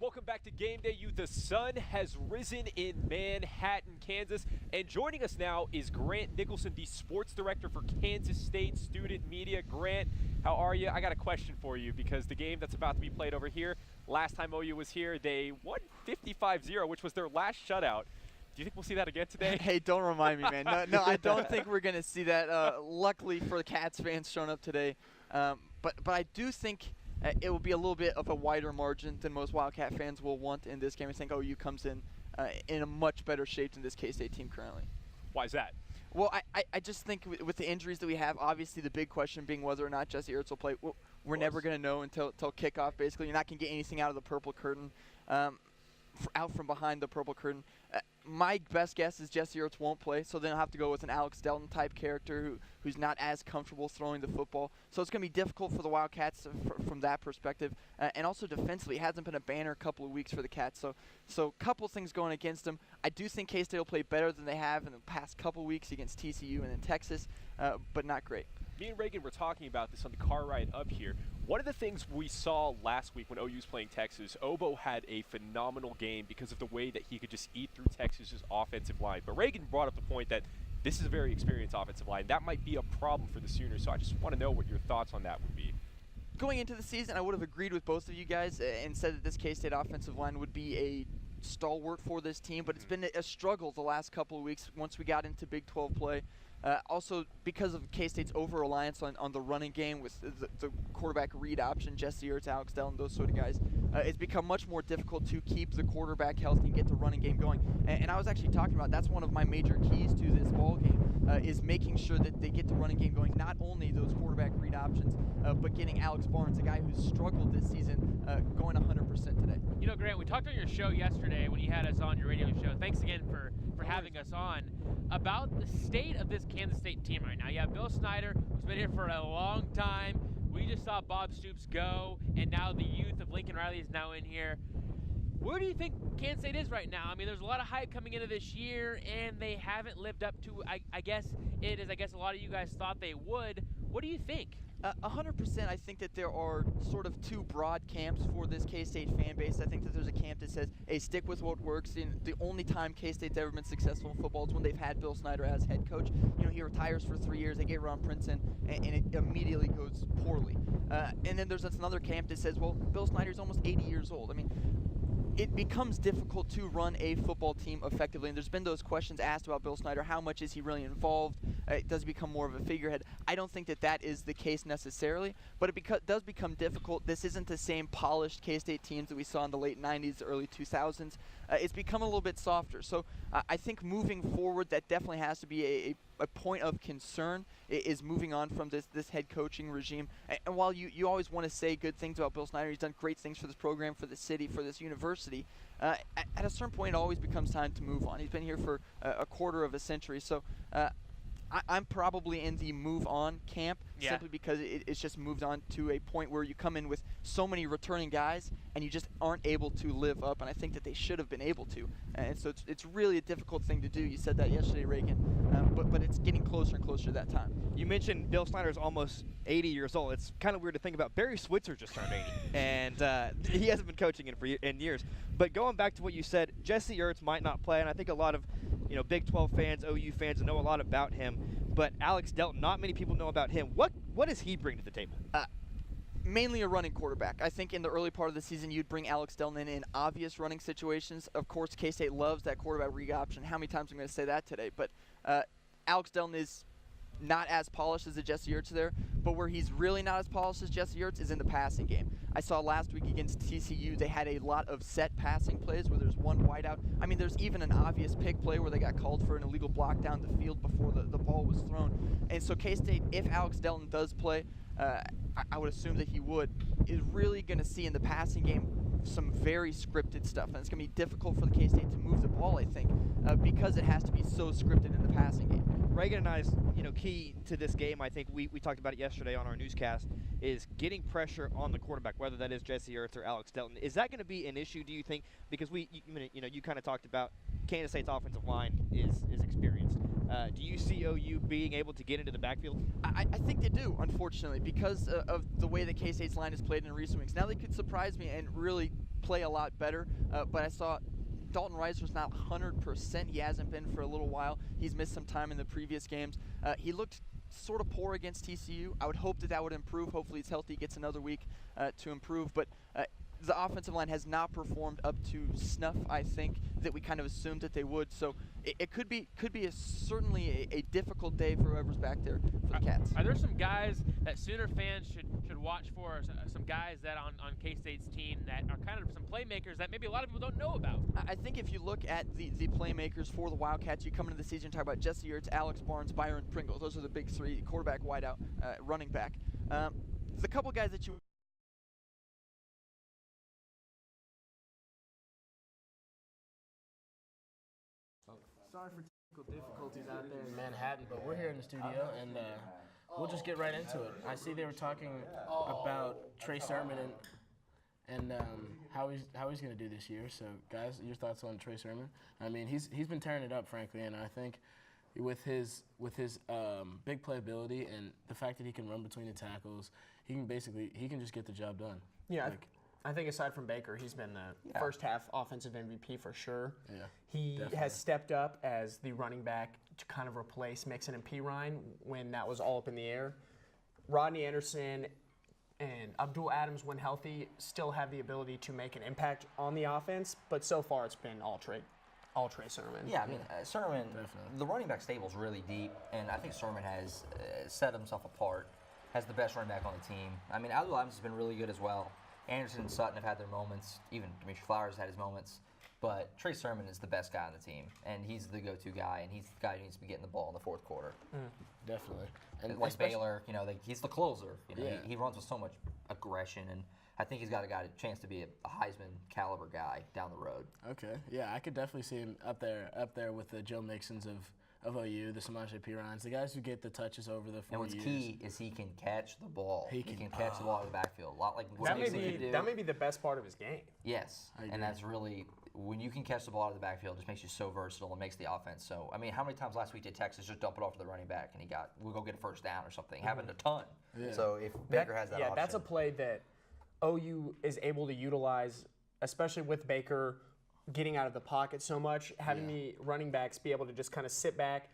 Welcome back to Game Day U. The sun has risen in Manhattan, Kansas, and joining us now is Grant Nicholson, the sports director for Kansas State Student Media. Grant, how are you? I got a question for you because the game that's about to be played over here, last time OU was here, they won 55-0, which was their last shutout. Do you think we'll see that again today? Hey, don't remind me, man. No, I don't think we're going to see that. Luckily for the Cats fans showing up today. But I do think it will be a little bit of a wider margin than most Wildcat fans will want in this game. I think OU comes in a much better shape than this K-State team currently. Why is that? Well, I just think with the injuries that we have, obviously the big question being whether or not Jesse Ertz will play. We're never going to know until kickoff, basically. You're not going to get anything out of the purple curtain, out from behind the purple curtain. My best guess is Jesse Ertz won't play, so then I'll have to go with an Alex Delton-type character who's not as comfortable throwing the football. So it's going to be difficult for the Wildcats from that perspective. And also defensively, it hasn't been a banner couple of weeks for the Cats. So a couple things going against them. I do think K-State will play better than they have in the past couple weeks against TCU and then Texas, but not great. Me and Reagan were talking about this on the car ride up here. One of the things we saw last week when OU was playing Texas, Obo had a phenomenal game because of the way that he could just eat through Texas's offensive line. But Reagan brought up the point that this is a very experienced offensive line. That might be a problem for the Sooners, so I just want to know what your thoughts on that would be. Going into the season, I would have agreed with both of you guys and said that this K-State offensive line would be a stalwart for this team, but it's been a struggle the last couple of weeks once we got into Big 12 play. Also, because of K-State's over-reliance on the running game with the quarterback read option, Jesse Ertz, Alex Dell, and those sort of guys, it's become much more difficult to keep the quarterback healthy and get the running game going. And I was actually talking about that's one of my major keys to this ball game, is making sure that they get the running game going, not only those quarterback read options, but getting Alex Barnes, a guy who's struggled this season, going 100% today. You know, Grant, we talked on your show yesterday when you had us on your radio show. Thanks again for having us on, about the state of this Kansas State team right now. You have Bill Snyder, who's been here for a long time. We just saw Bob Stoops go, and now the youth of Lincoln Riley is now in here. Where do you think Kansas State is right now? I mean, there's a lot of hype coming into this year, and they haven't lived up to, I guess a lot of you guys thought they would. What do you think? 100%. I think that there are sort of two broad camps for this K-State fan base. I think that there's a camp that says, hey, stick with what works. And the only time K-State's ever been successful in football is when they've had Bill Snyder as head coach. You know, he retires for 3 years, they get Ron Princeton, and it immediately goes poorly. And then there's another camp that says, well, Bill Snyder's almost 80 years old. I mean, it becomes difficult to run a football team effectively, and there's been those questions asked about Bill Snyder. How much is he really involved? Does he become more of a figurehead? I don't think that is the case necessarily, but it does become difficult. This isn't the same polished K-State teams that we saw in the late 90s, early 2000s. It's become a little bit softer. So I think moving forward, that definitely has to be a point of concern, is moving on from this head coaching regime. And while you always want to say good things about Bill Snyder, he's done great things for this program, for the city, for this university, at a certain point it always becomes time to move on. He's been here for a quarter of a century. So I'm probably in the move on camp, simply because it's just moved on to a point where you come in with so many returning guys and you just aren't able to live up, and I think that they should have been able to. And so it's really a difficult thing to do. You said that yesterday, Reagan, but it's getting closer and closer to that time. You mentioned Bill Snyder's almost 80 years old. It's kind of weird to think about. Barry Switzer just turned 80, and he hasn't been coaching in years. But going back to what you said, Jesse Ertz might not play, and I think a lot of Big 12 fans, OU fans know a lot about him. But Alex Delton, not many people know about him. What does he bring to the table? Mainly a running quarterback. I think in the early part of the season, you'd bring Alex Delton in obvious running situations. Of course, K-State loves that quarterback read option. How many times am I going to say that today? But Alex Delton is not as polished as a Jesse Ertz there, but where he's really not as polished as Jesse Ertz is in the passing game. I saw last week against TCU, they had a lot of set passing plays where there's one wideout. I mean, there's even an obvious pick play where they got called for an illegal block down the field before the ball was thrown. And so K-State, if Alex Delton does play, I would assume that he would, is really going to see in the passing game some very scripted stuff. And it's going to be difficult for the K-State to move the ball, I think, because it has to be so scripted in the passing game. Reagan and I's key to this game, I think we talked about it yesterday on our newscast, is getting pressure on the quarterback, whether that is Jesse Ertz or Alex Delton. Is that going to be an issue, do you think? Because you kind of talked about Kansas State's offensive line is experienced. Do you see OU being able to get into the backfield? I think they do, unfortunately, because of the way that K-State's line has played in recent weeks. Now they could surprise me and really play a lot better, but I saw Dalton Reiser's not 100%. He hasn't been for a little while. He's missed some time in the previous games. He looked sort of poor against TCU. I would hope that would improve. Hopefully he's healthy, gets another week to improve. But the offensive line has not performed up to snuff, I think, that we kind of assumed that they would. So it could be certainly a difficult day for whoever's back there for the Cats. Are there some guys that Sooner fans should watch for, some guys that on K-State's team that are kind of some playmakers that maybe a lot of people don't know about? I think if you look at the playmakers for the Wildcats, you come into the season and talk about Jesse Ertz, Alex Barnes, Byron Pringle. Those are the big three: quarterback, wideout, running back. The couple guys that you Sorry for technical difficulties out there in Manhattan, but we're here in the studio, and we'll just get right into it. I see they were talking about Trey Sermon and how he's going to do this year. So, guys, your thoughts on Trey Sermon? I mean, he's been tearing it up, frankly, and I think with his big playability and the fact that he can run between the tackles, he can just get the job done. Yeah. I think aside from Baker, he's been the first half offensive MVP for sure. Yeah, he has stepped up as the running back to kind of replace Mixon and Pirine when that was all up in the air. Rodney Anderson and Abdul Adams, when healthy, still have the ability to make an impact on the offense, but so far it's been all Trey. all Trey Sermon. Yeah, I mean, Sermon, Definitely. the running back stable is really deep, and I think Sermon has set himself apart, has the best running back on the team. I mean, Abdul Adams has been really good as well. Anderson and Sutton have had their moments. Even Dimitri Flowers had his moments. But Trey Sermon is the best guy on the team, and he's the go-to guy, and he's the guy who needs to be getting the ball in the fourth quarter. Definitely. And Like Baylor, you know, he's the closer. You know, Yeah. he runs with so much aggression, and I think he's got a chance to be a Heisman caliber guy down the road. Okay. Yeah, I could definitely see him up there with the Joe Mixons of OU, the Samaje Perines, the guys who get the touches over the 4 And what's years. key is he can catch the ball. He can can- catch the ball out of the backfield. A lot like what That may Mixon can do. be the best part of his game. Yes, I agree. and that's really when you can catch the ball out of the backfield. It just makes you so versatile and makes the offense so. I mean, how many times last week did Texas just dump it off to the running back and we'll go get a first down or something? Happened a ton. Yeah. So if Baker has that option, that's a play that OU is able to utilize, especially with Baker getting out of the pocket so much, having the running backs be able to just kind of sit back,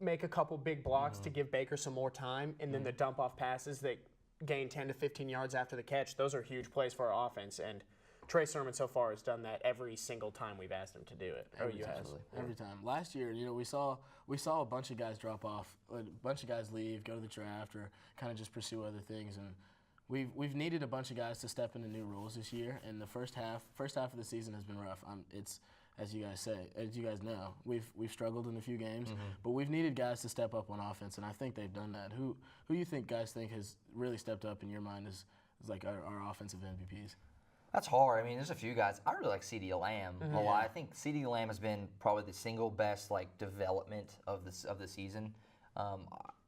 make a couple big blocks to give Baker some more time, and then the dump off passes that gain 10 to 15 yards after the catch. Those are huge plays for our offense, and Trey Sermon so far has done that every single time we've asked him to do it. OU has. Every time. Last year, you know, we saw a bunch of guys drop off, a bunch of guys leave, go to the draft, or kind of just pursue other things, and we've needed a bunch of guys to step into new roles this year. And the first half of the season has been rough. It's as you guys know, we've struggled in a few games, but we've needed guys to step up on offense, and I think they've done that. Who you think guys think has really stepped up in your mind is like our offensive MVPs? That's hard. I mean, there's a few guys. I really like CeeDee Lamb a lot. I think CeeDee Lamb has been probably the single best development of the season.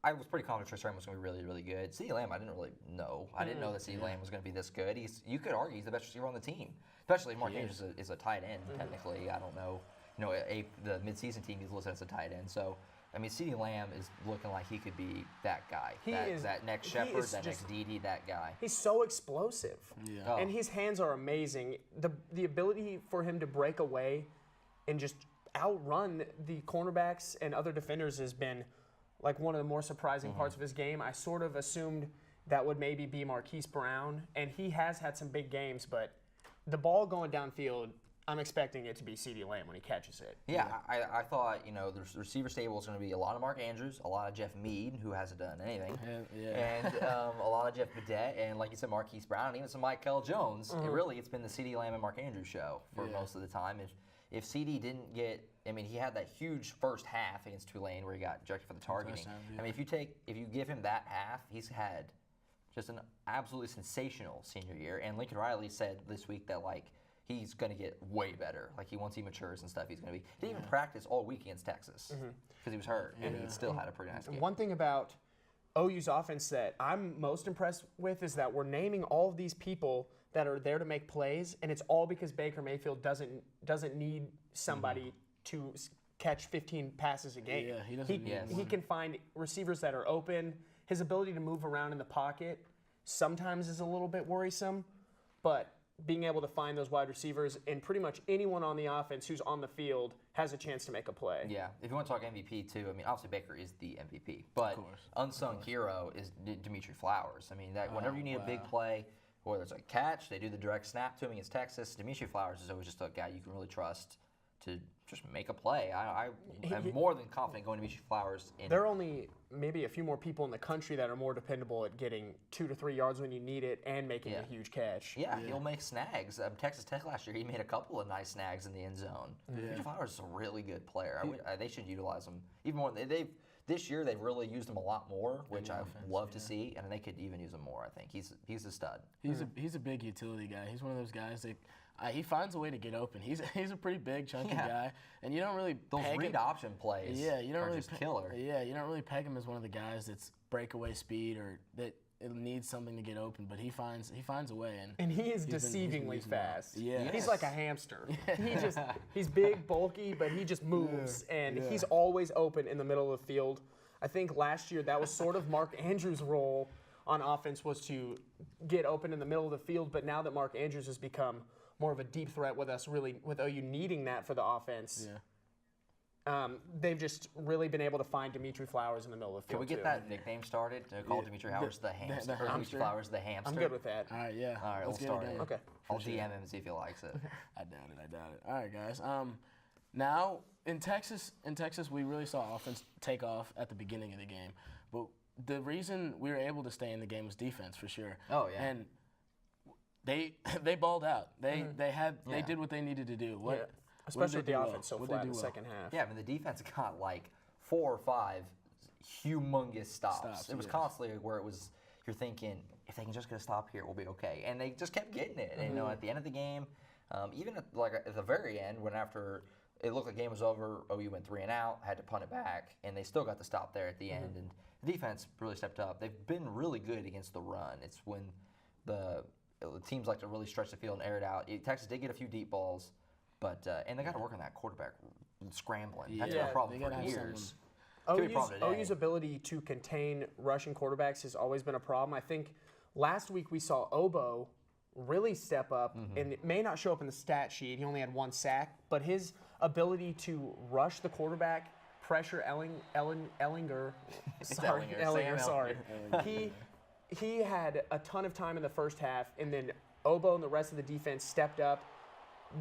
I was pretty confident Trey Sermon was going to be really, really good. CeeDee Lamb, I didn't really know. I didn't know that CeeDee Lamb was going to be this good. You could argue he's the best receiver on the team, especially Mark Andrews is a tight end technically. I don't know. You know, the midseason team he's listed as a tight end. So, I mean, CeeDee Lamb is looking like he could be that guy. That next Shepard, that next Dede, that guy. He's so explosive. Yeah. Oh. And his hands are amazing. The ability for him to break away and just outrun the cornerbacks and other defenders has been like one of the more surprising parts of his game. I sort of assumed that would maybe be Marquise Brown, and he has had some big games, but the ball going downfield, I'm expecting it to be CeeDee Lamb when he catches it. Yeah, I thought, you know, the receiver stable is going to be a lot of Mark Andrews, a lot of Jeff Mead, who hasn't done anything, and a lot of Jeff Badet, and like you said, Marquise Brown, and even some Michael Jones. It's been the CeeDee Lamb and Mark Andrews show for most of the time. If CeeDee didn't get, I mean, he had that huge first half against Tulane where he got ejected for the targeting. I mean, if you give him that half, he's had just an absolutely sensational senior year. And Lincoln Riley said this week that he's going to get way better. Once he matures and stuff, he's going to be. He didn't even practice all week against Texas because he was hurt, and he still had a pretty nice game. One thing about OU's offense that I'm most impressed with is that we're naming all of these people that are there to make plays, and it's all because Baker Mayfield doesn't need somebody to catch 15 passes a game. Yeah, he doesn't. He can find receivers that are open. His ability to move around in the pocket sometimes is a little bit worrisome, but being able to find those wide receivers and pretty much anyone on the offense who's on the field has a chance to make a play. Yeah, if you want to talk MVP too, I mean, obviously Baker is the MVP, but unsung hero is Dimitri Flowers. I mean, whenever you need a big play, whether it's a catch, they do the direct snap to him against Texas, Dimitri Flowers is always just a guy you can really trust to just make a play. I'm more than confident going to Dimitri Flowers. There are only maybe a few more people in the country that are more dependable at getting 2 to 3 yards when you need it and making a huge catch. Yeah, he'll make snags. Texas Tech last year, he made a couple of nice snags in the end zone. Dimitri Flowers is a really good player. They should utilize him even more. This year they've really used him a lot more, which I love to see, and they could even use him more. I think he's a stud. He's a big utility guy. He's one of those guys that. He finds a way to get open. He's a pretty big, chunky guy, and you don't really peg read him. option plays. Yeah, you don't are really just killer. Yeah, you don't really peg him as one of the guys that's breakaway speed or that it needs something to get open. But he finds a way, and he is deceivingly fast. Yeah, he's like a hamster. He's big, bulky, but he just moves, and he's always open in the middle of the field. I think last year that was sort of Mark Andrews' role on offense was to get open in the middle of the field. But now that Mark Andrews has become more of a deep threat with OU needing that for the offense. They've just really been able to find Dimitri Flowers in the middle of the field. Can we get that nickname started? To call Dimitri Flowers the hamster. Dimitri Flowers the hamster. I'm good with that. All right, yeah. All right, we'll start it. Okay. I'll DM him and see if he likes it. I doubt it. All right, guys. Now in Texas, we really saw offense take off at the beginning of the game, but the reason we were able to stay in the game was defense for sure. Oh yeah. And they balled out. They did what they needed to do. Especially with the offense so flat in the second half. Yeah, I mean the defense got like 4 or 5 humongous stops. It was constantly where it was. You're thinking if they can just get a stop here, we'll be okay. And they just kept getting it. And, at the end of the game, even at the very end, when after it looked like the game was over, OU went 3 and out, had to punt it back, and they still got the stop there at the end. And the defense really stepped up. They've been really good against the run. It's when the teams like to really stretch the field and air it out. Texas did get a few deep balls, but and they got to work on that quarterback scrambling. That's been a problem for years. OU's ability to contain rushing quarterbacks has always been a problem. I think last week we saw Obo really step up, and it may not show up in the stat sheet. He only had 1 sack, but his ability to rush the quarterback, pressure Ellinger. He had a ton of time in the first half, and then Obo and the rest of the defense stepped up,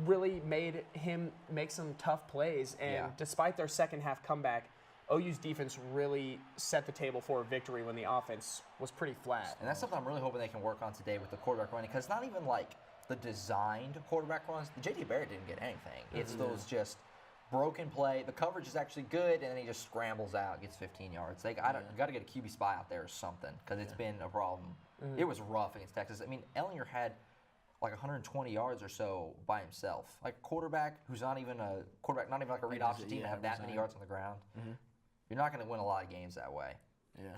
really made him make some tough plays, and despite their second half comeback, OU's defense really set the table for a victory when the offense was pretty flat. And that's something I'm really hoping they can work on today with the quarterback running, because it's not even like the designed quarterback runs. J.D. Barrett didn't get anything. It's those just broken play. The coverage is actually good, and then he just scrambles out, gets 15 yards. You got to get a QB spy out there or something, because it's been a problem. It was rough against Texas. I mean, Ellinger had like 120 yards or so by himself. Like a quarterback who's not even a quarterback, not even like a read option team to have that many yards on the ground. You're not going to win a lot of games that way.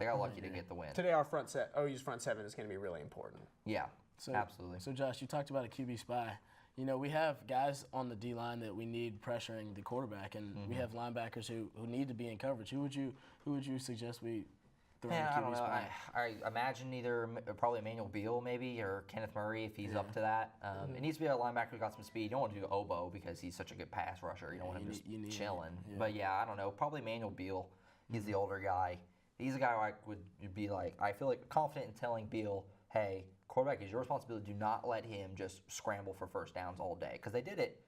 They got lucky to get the win. Today, OU's front seven is going to be really important. Yeah, absolutely. So, Josh, you talked about a QB spy. We have guys on the D-line that we need pressuring the quarterback, and we have linebackers who need to be in coverage. Who would you suggest we throw in a QB spy? I imagine probably Emmanuel Beal maybe, or Kenneth Murray if he's up to that. It needs to be a linebacker who got some speed. You don't want to do Obo because he's such a good pass rusher. You don't want him just chilling. But I don't know. Probably Emmanuel Beal. He's the older guy. He's a guy who I would be like, I feel like confident in telling Beal, hey, quarterback is your responsibility. Do not let him just scramble for first downs all day. Because they did it,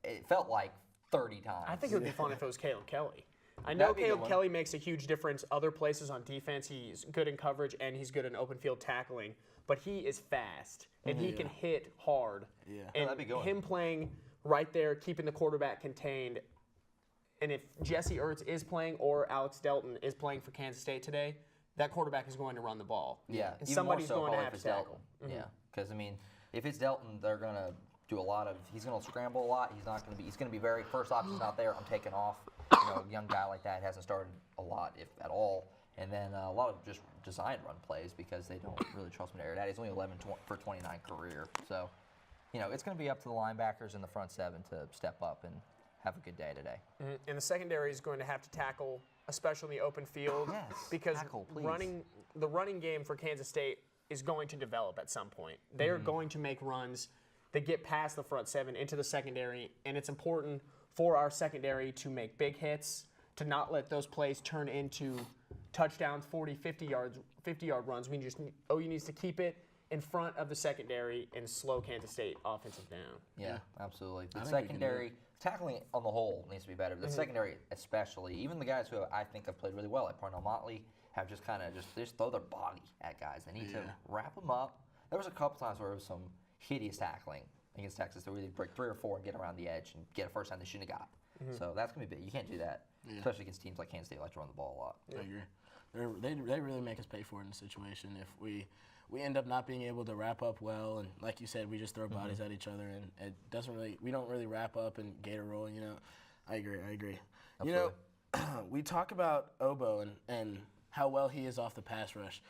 it felt like 30 times. I think it would be fun if it was Caleb Kelly. I know Caleb Kelly makes a huge difference other places on defense. He's good in coverage and he's good in open field tackling. But he is fast and he can hit hard. Yeah, and that'd be good. Him playing right there, keeping the quarterback contained. And if Jesse Ertz is playing or Alex Delton is playing for Kansas State today, that quarterback is going to run the ball. Yeah, and somebody's going to have to tackle. Yeah, because I mean, if it's Delton, they're going to do a lot of. He's going to scramble a lot. He's not going to be. He's going to be very first option's not there. I'm taking off. A young guy like that hasn't started a lot, if at all. And then a lot of just designed run plays because they don't really trust him to air it out. He's only 11 for 29 career, so it's going to be up to the linebackers in the front seven to step up and have a good day today. And the secondary is going to have to tackle, especially in the open field, because the running game for Kansas State is going to develop at some point. They are going to make runs that get past the front seven into the secondary, and it's important for our secondary to make big hits, to not let those plays turn into touchdowns, 40, 50-yard runs. OU needs to keep it in front of the secondary and slow Kansas State offensive down. Yeah, absolutely. The secondary tackling on the whole needs to be better. The secondary especially, even the guys who I think have played really well, like Parnell Motley, have just kind of just throw their body at guys. They need to wrap them up. There was a couple times where it was some hideous tackling against Texas that really break 3 or 4 and get around the edge and get a first down they shouldn't have got. So that's going to be big. You can't do that, especially against teams like Kansas State like to run the ball a lot. I agree. They really make us pay for it in a situation if we end up not being able to wrap up well, and like you said, we just throw bodies at each other, and we don't really wrap up and gator roll. I agree. Absolutely. We talk about Obo and how well he is off the pass rush.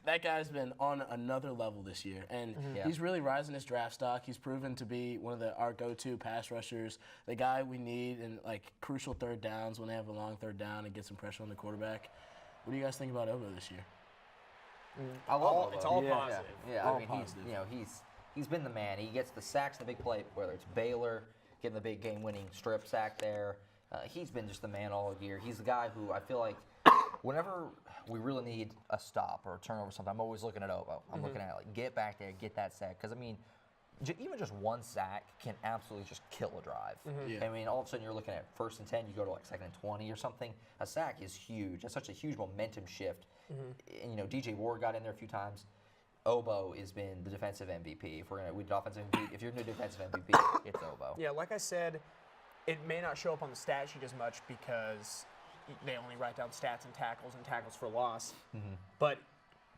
That guy's been on another level this year, and he's really rising his draft stock. He's proven to be one of our go-to pass rushers, the guy we need in crucial third downs when they have a long third down and get some pressure on the quarterback. What do you guys think about Obo this year? I love Obo. It's all positive. Yeah, I mean, he's been the man. He gets the sacks, the big play, whether it's Baylor getting the big game-winning strip sack there. He's been just the man all year. He's the guy who I feel like whenever we really need a stop or a turnover or something, I'm always looking at Obo. I'm looking at get back there, get that sack. Because, I mean, even just one sack can absolutely just kill a drive. Yeah. I mean, all of a sudden you're looking at 1st and 10, you go to like 2nd and 20 or something. A sack is huge. That's such a huge momentum shift. And, you know, DJ Ward got in there a few times. Obo has been the defensive MVP. If we're gonna, we did offensive MVP. If you're going to do defensive MVP, it's Obo. Yeah, like I said, it may not show up on the stat sheet as much because they only write down stats and tackles for loss. But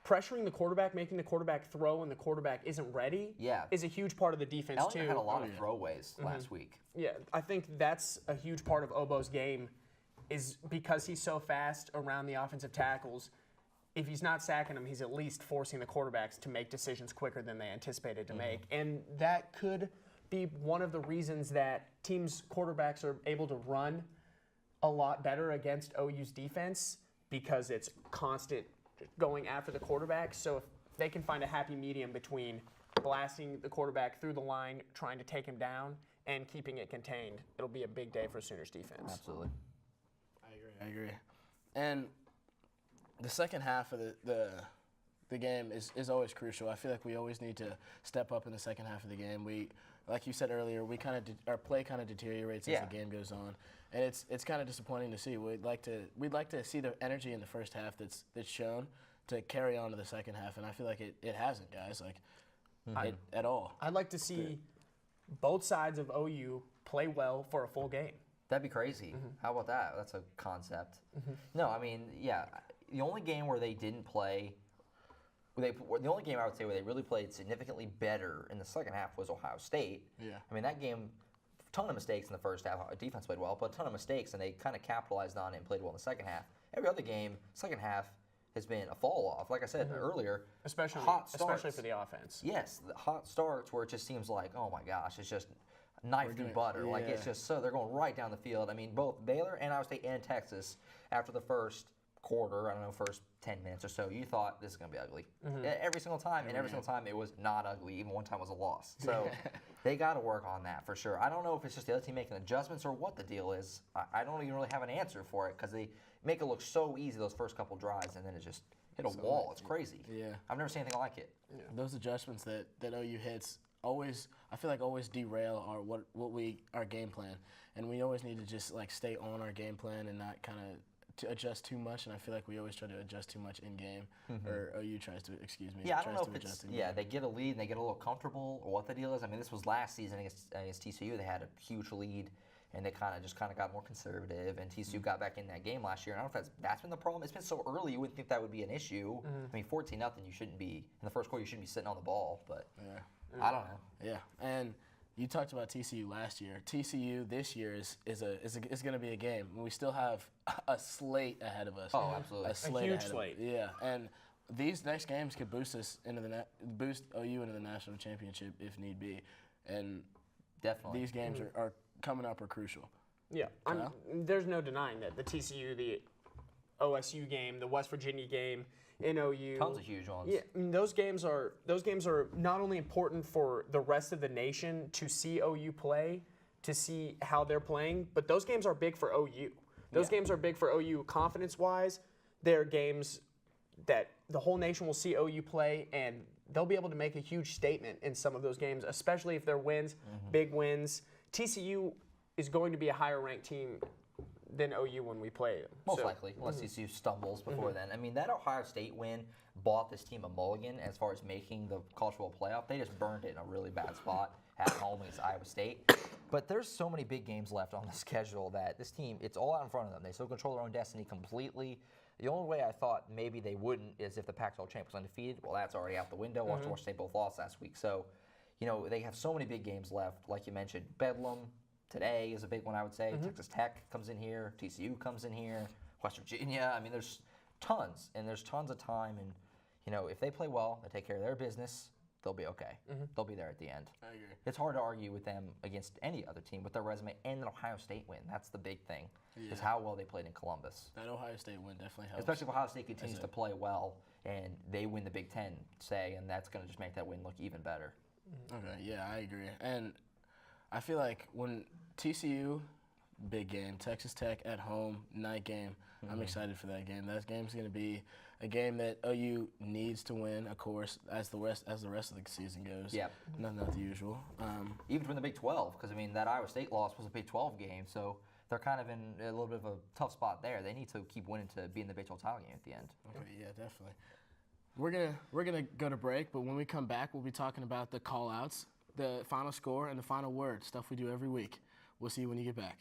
pressuring the quarterback, making the quarterback throw when the quarterback isn't ready is a huge part of the defense Elliott too. had a lot of throwaways last week. Yeah, I think that's a huge part of Obo's game is because he's so fast around the offensive tackles. If he's not sacking them, he's at least forcing the quarterbacks to make decisions quicker than they anticipated to make. And that could be one of the reasons that teams' quarterbacks are able to run a lot better against OU's defense because it's constant going after the quarterback. So if they can find a happy medium between blasting the quarterback through the line, trying to take him down, and keeping it contained, it'll be a big day for Sooners defense. Absolutely. I agree. And the second half of the game is always crucial. I feel like we always need to step up in the second half of the game. We, like you said earlier, our play kind of deteriorates as the game goes on, and it's kind of disappointing to see. We'd like to see the energy in the first half that's shown to carry on to the second half, and I feel like it hasn't, guys. Like at all. I'd like to see both sides of OU play well for a full game. That'd be crazy. How about that? That's a concept. No, I mean, yeah. The only game where they didn't play, the only game I would say where they really played significantly better in the second half was Ohio State. Yeah. I mean, that game, ton of mistakes in the first half. Defense played well, but a ton of mistakes, and they kind of capitalized on it and played well in the second half. Every other game, second half, has been a fall off. Like I said earlier, especially for the offense. Yes, the hot starts where it just seems like, oh my gosh, it's just knife through butter. Yeah. Like it's just so they're going right down the field. I mean, both Baylor and Ohio State and Texas, after the first quarter, I don't know, first 10 minutes or so, you thought this is going to be ugly. Every single time, and every single time it was not ugly. Even one time was a loss. So they got to work on that for sure. I don't know if it's just the other team making adjustments or what the deal is. I don't even really have an answer for it because they make it look so easy those first couple drives, and then it just hit a wall. It's crazy. Yeah. I've never seen anything like it. Yeah. Those adjustments that OU hits always, I feel like always derail our game plan, and we always need to just like stay on our game plan and not kind of to adjust too much, and I feel like we always try to adjust too much in game, or OU tries to, Yeah, I don't know if it's, they get a lead and they get a little comfortable, or what the deal is. I mean, this was last season against TCU. They had a huge lead, and they kind of got more conservative, and TCU got back in that game last year. And I don't know if that's been the problem. It's been so early, you wouldn't think that would be an issue. I mean, 14-0, you shouldn't be, in the first quarter, you shouldn't be sitting on the ball, but I don't know. Yeah, and you talked about TCU last year. TCU this year is going to be a game. We still have a slate ahead of us. Oh, absolutely. A huge slate. Yeah, and these next games could boost us into boost OU into the national championship if need be. And definitely these games are coming up are crucial. Yeah, there's no denying that the TCU, the OSU game, the West Virginia game, in OU. Tons of huge ones. Yeah, I mean, those games are not only important for the rest of the nation to see OU play, to see how they're playing, but those games are big for OU. Those games are big for OU confidence-wise. They're games that the whole nation will see OU play, and they'll be able to make a huge statement in some of those games, especially if they're wins, big wins. TCU is going to be a higher-ranked team than OU when we play them. Most likely, unless TCU stumbles before then. I mean, that Ohio State win bought this team a mulligan as far as making the college football playoff. They just burned it in a really bad spot at home against Iowa State. But there's so many big games left on the schedule that this team, it's all out in front of them. They still control their own destiny completely. The only way I thought maybe they wouldn't is if the Pac-12 champ was undefeated. Well, that's already out the window. Washington State both lost last week. So, they have so many big games left. Like you mentioned, Bedlam today is a big one, I would say. Texas Tech comes in here. TCU comes in here. West Virginia. I mean, there's tons, and there's tons of time. And, if they play well, they take care of their business, they'll be okay. They'll be there at the end. I agree. It's hard to argue with them against any other team with their resume and an Ohio State win. That's the big thing, is how well they played in Columbus. That Ohio State win definitely helps. Especially if Ohio State continues to play well and they win the Big Ten, say, and that's going to just make that win look even better. Okay, yeah, I agree. And I feel like when TCU, big game, Texas Tech at home, night game, I'm excited for that game. That game's going to be, a game that OU needs to win, of course, as the rest of the season goes. Yeah. Not the usual. Even from the Big 12, because, I mean, that Iowa State loss was a Big 12 game, so they're kind of in a little bit of a tough spot there. They need to keep winning to be in the Big 12 title game at the end. Okay, yeah, definitely. We're gonna go to break, but when we come back, we'll be talking about the call-outs, the final score, and the final word, stuff we do every week. We'll see you when you get back.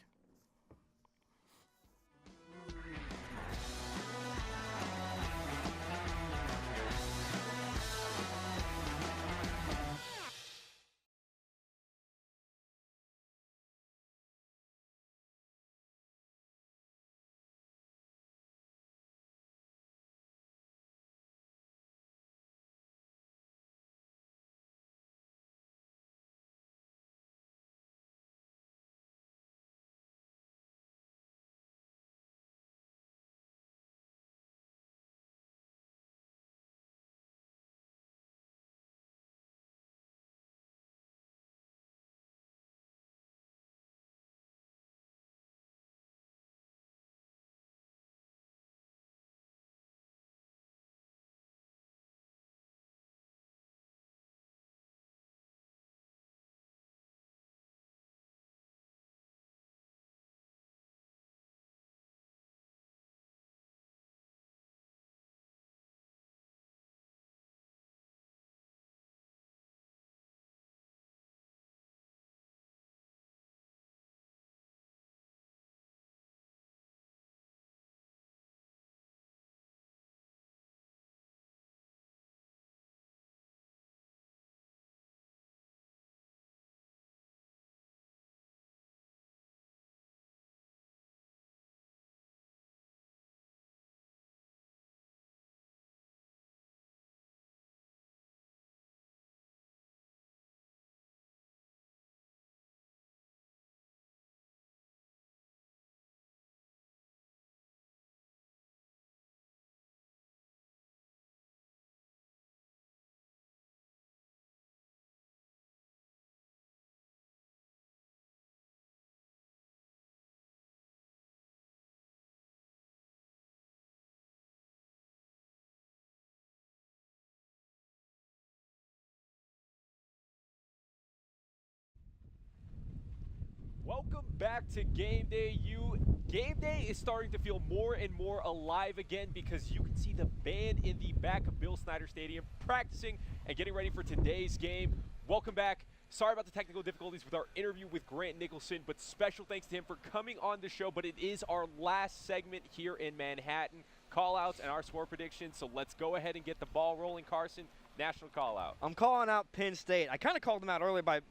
Welcome back to Game Day U. Game Day is starting to feel more and more alive again because you can see the band in the back of Bill Snyder Stadium practicing and getting ready for today's game. Welcome back. Sorry about the technical difficulties with our interview with Grant Nicholson, but special thanks to him for coming on the show. But it is our last segment here in Manhattan. Call-outs and our score predictions, so let's go ahead and get the ball rolling. Carson, national call-out. I'm calling out Penn State. I kind of called them out earlier by,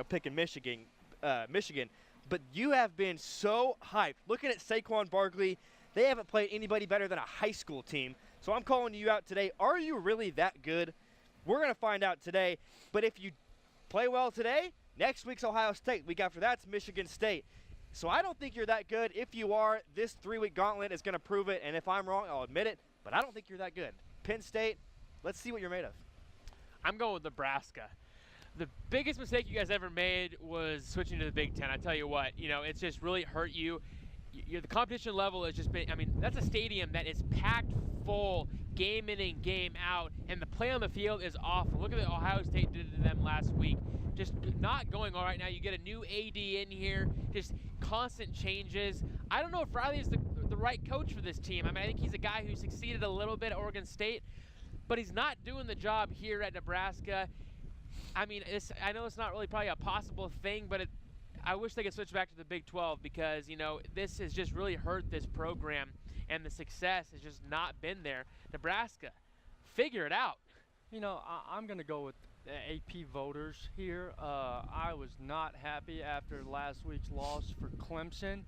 picking Michigan. But you have been so hyped. Looking at Saquon Barkley, they haven't played anybody better than a high school team. So I'm calling you out today. Are you really that good? We're going to find out today. But if you play well today, next week's Ohio State. Week after that's Michigan State. So I don't think you're that good. If you are, this 3-week gauntlet is going to prove it. And if I'm wrong, I'll admit it. But I don't think you're that good. Penn State, let's see what you're made of. I'm going with Nebraska. The biggest mistake you guys ever made was switching to the Big Ten. I tell you what, it's just really hurt you. The competition level has just been, that's a stadium that is packed full game in and game out, and the play on the field is awful. Look at what Ohio State did to them last week. Just not going all right now. You get a new AD in here, just constant changes. I don't know if Riley is the right coach for this team. I think he's a guy who succeeded a little bit at Oregon State, but he's not doing the job here at Nebraska. I know it's not really probably a possible thing, but I wish they could switch back to the Big 12 because, this has just really hurt this program, and the success has just not been there. Nebraska, figure it out. I'm going to go with the AP voters here. I was not happy after last week's loss for Clemson.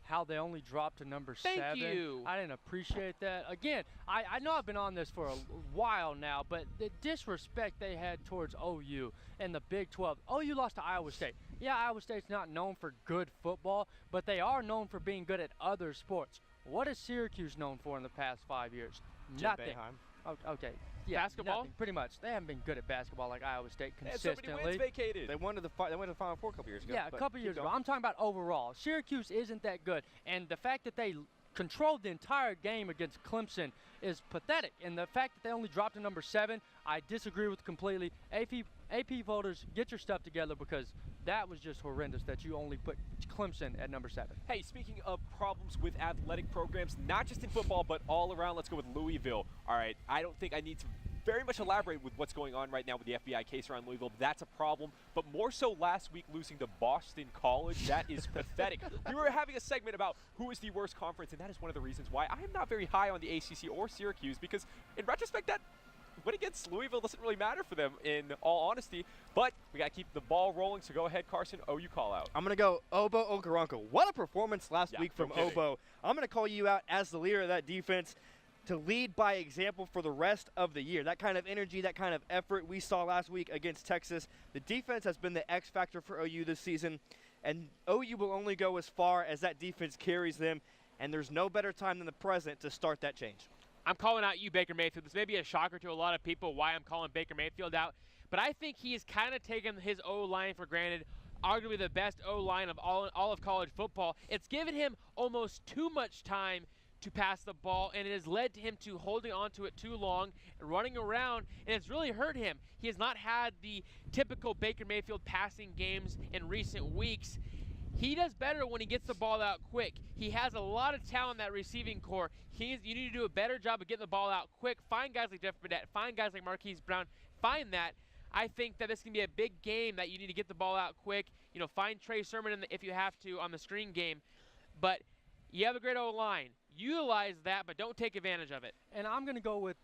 How they only dropped to number 7. Thank you. I didn't appreciate that. Again, I know I've been on this for a while now, but the disrespect they had towards OU and the Big 12. OU lost to Iowa State. Yeah, Iowa State's not known for good football, but they are known for being good at other sports. What is Syracuse known for in the past 5 years? Nothing. Okay. Yeah, basketball? Nothing, pretty much. They haven't been good at basketball like Iowa State consistently. So many wins vacated. They went to the Final Four a couple years ago. Yeah, a couple years ago. I'm talking about overall. Syracuse isn't that good, and the fact that they controlled the entire game against Clemson is pathetic. And the fact that they only dropped to number 7, I disagree with completely. AP voters, get your stuff together, because that was just horrendous that you only put Clemson at number 7. Hey, speaking of problems with athletic programs, not just in football, but all around, let's go with Louisville. All right, I don't think I need to very much elaborate with what's going on right now with the FBI case around Louisville. That's a problem, but more so last week losing to Boston College. That is pathetic. We were having a segment about who is the worst conference, and that is one of the reasons why I am not very high on the ACC or Syracuse, because in retrospect, that win against Louisville doesn't really matter for them, in all honesty. But we got to keep the ball rolling, so go ahead, Carson. OU call out. I'm going to go Obo Okoronkwo. What a performance last week from Obo. I'm going to call you out as the leader of that defense, to lead by example for the rest of the year. That kind of energy, that kind of effort we saw last week against Texas. The defense has been the X factor for OU this season, and OU will only go as far as that defense carries them, and there's no better time than the present to start that change. I'm calling out you, Baker Mayfield. This may be a shocker to a lot of people why I'm calling Baker Mayfield out, but I think he has kind of taken his O-line for granted, arguably the best O-line of all of college football. It's given him almost too much time to pass the ball, and it has led to him to holding onto it too long and running around, and it's really hurt him. He has not had the typical Baker Mayfield passing games in recent weeks. He does better when he gets the ball out quick. He has a lot of talent in that receiving core. You need to do a better job of getting the ball out quick. Find guys like Jeff Burdett. Find guys like Marquise Brown. Find that. I think that this can be a big game that you need to get the ball out quick. You know, find Trey Sermon if you have to on the screen game. But you have a great O-line. Utilize that, but don't take advantage of it. And I'm going to go with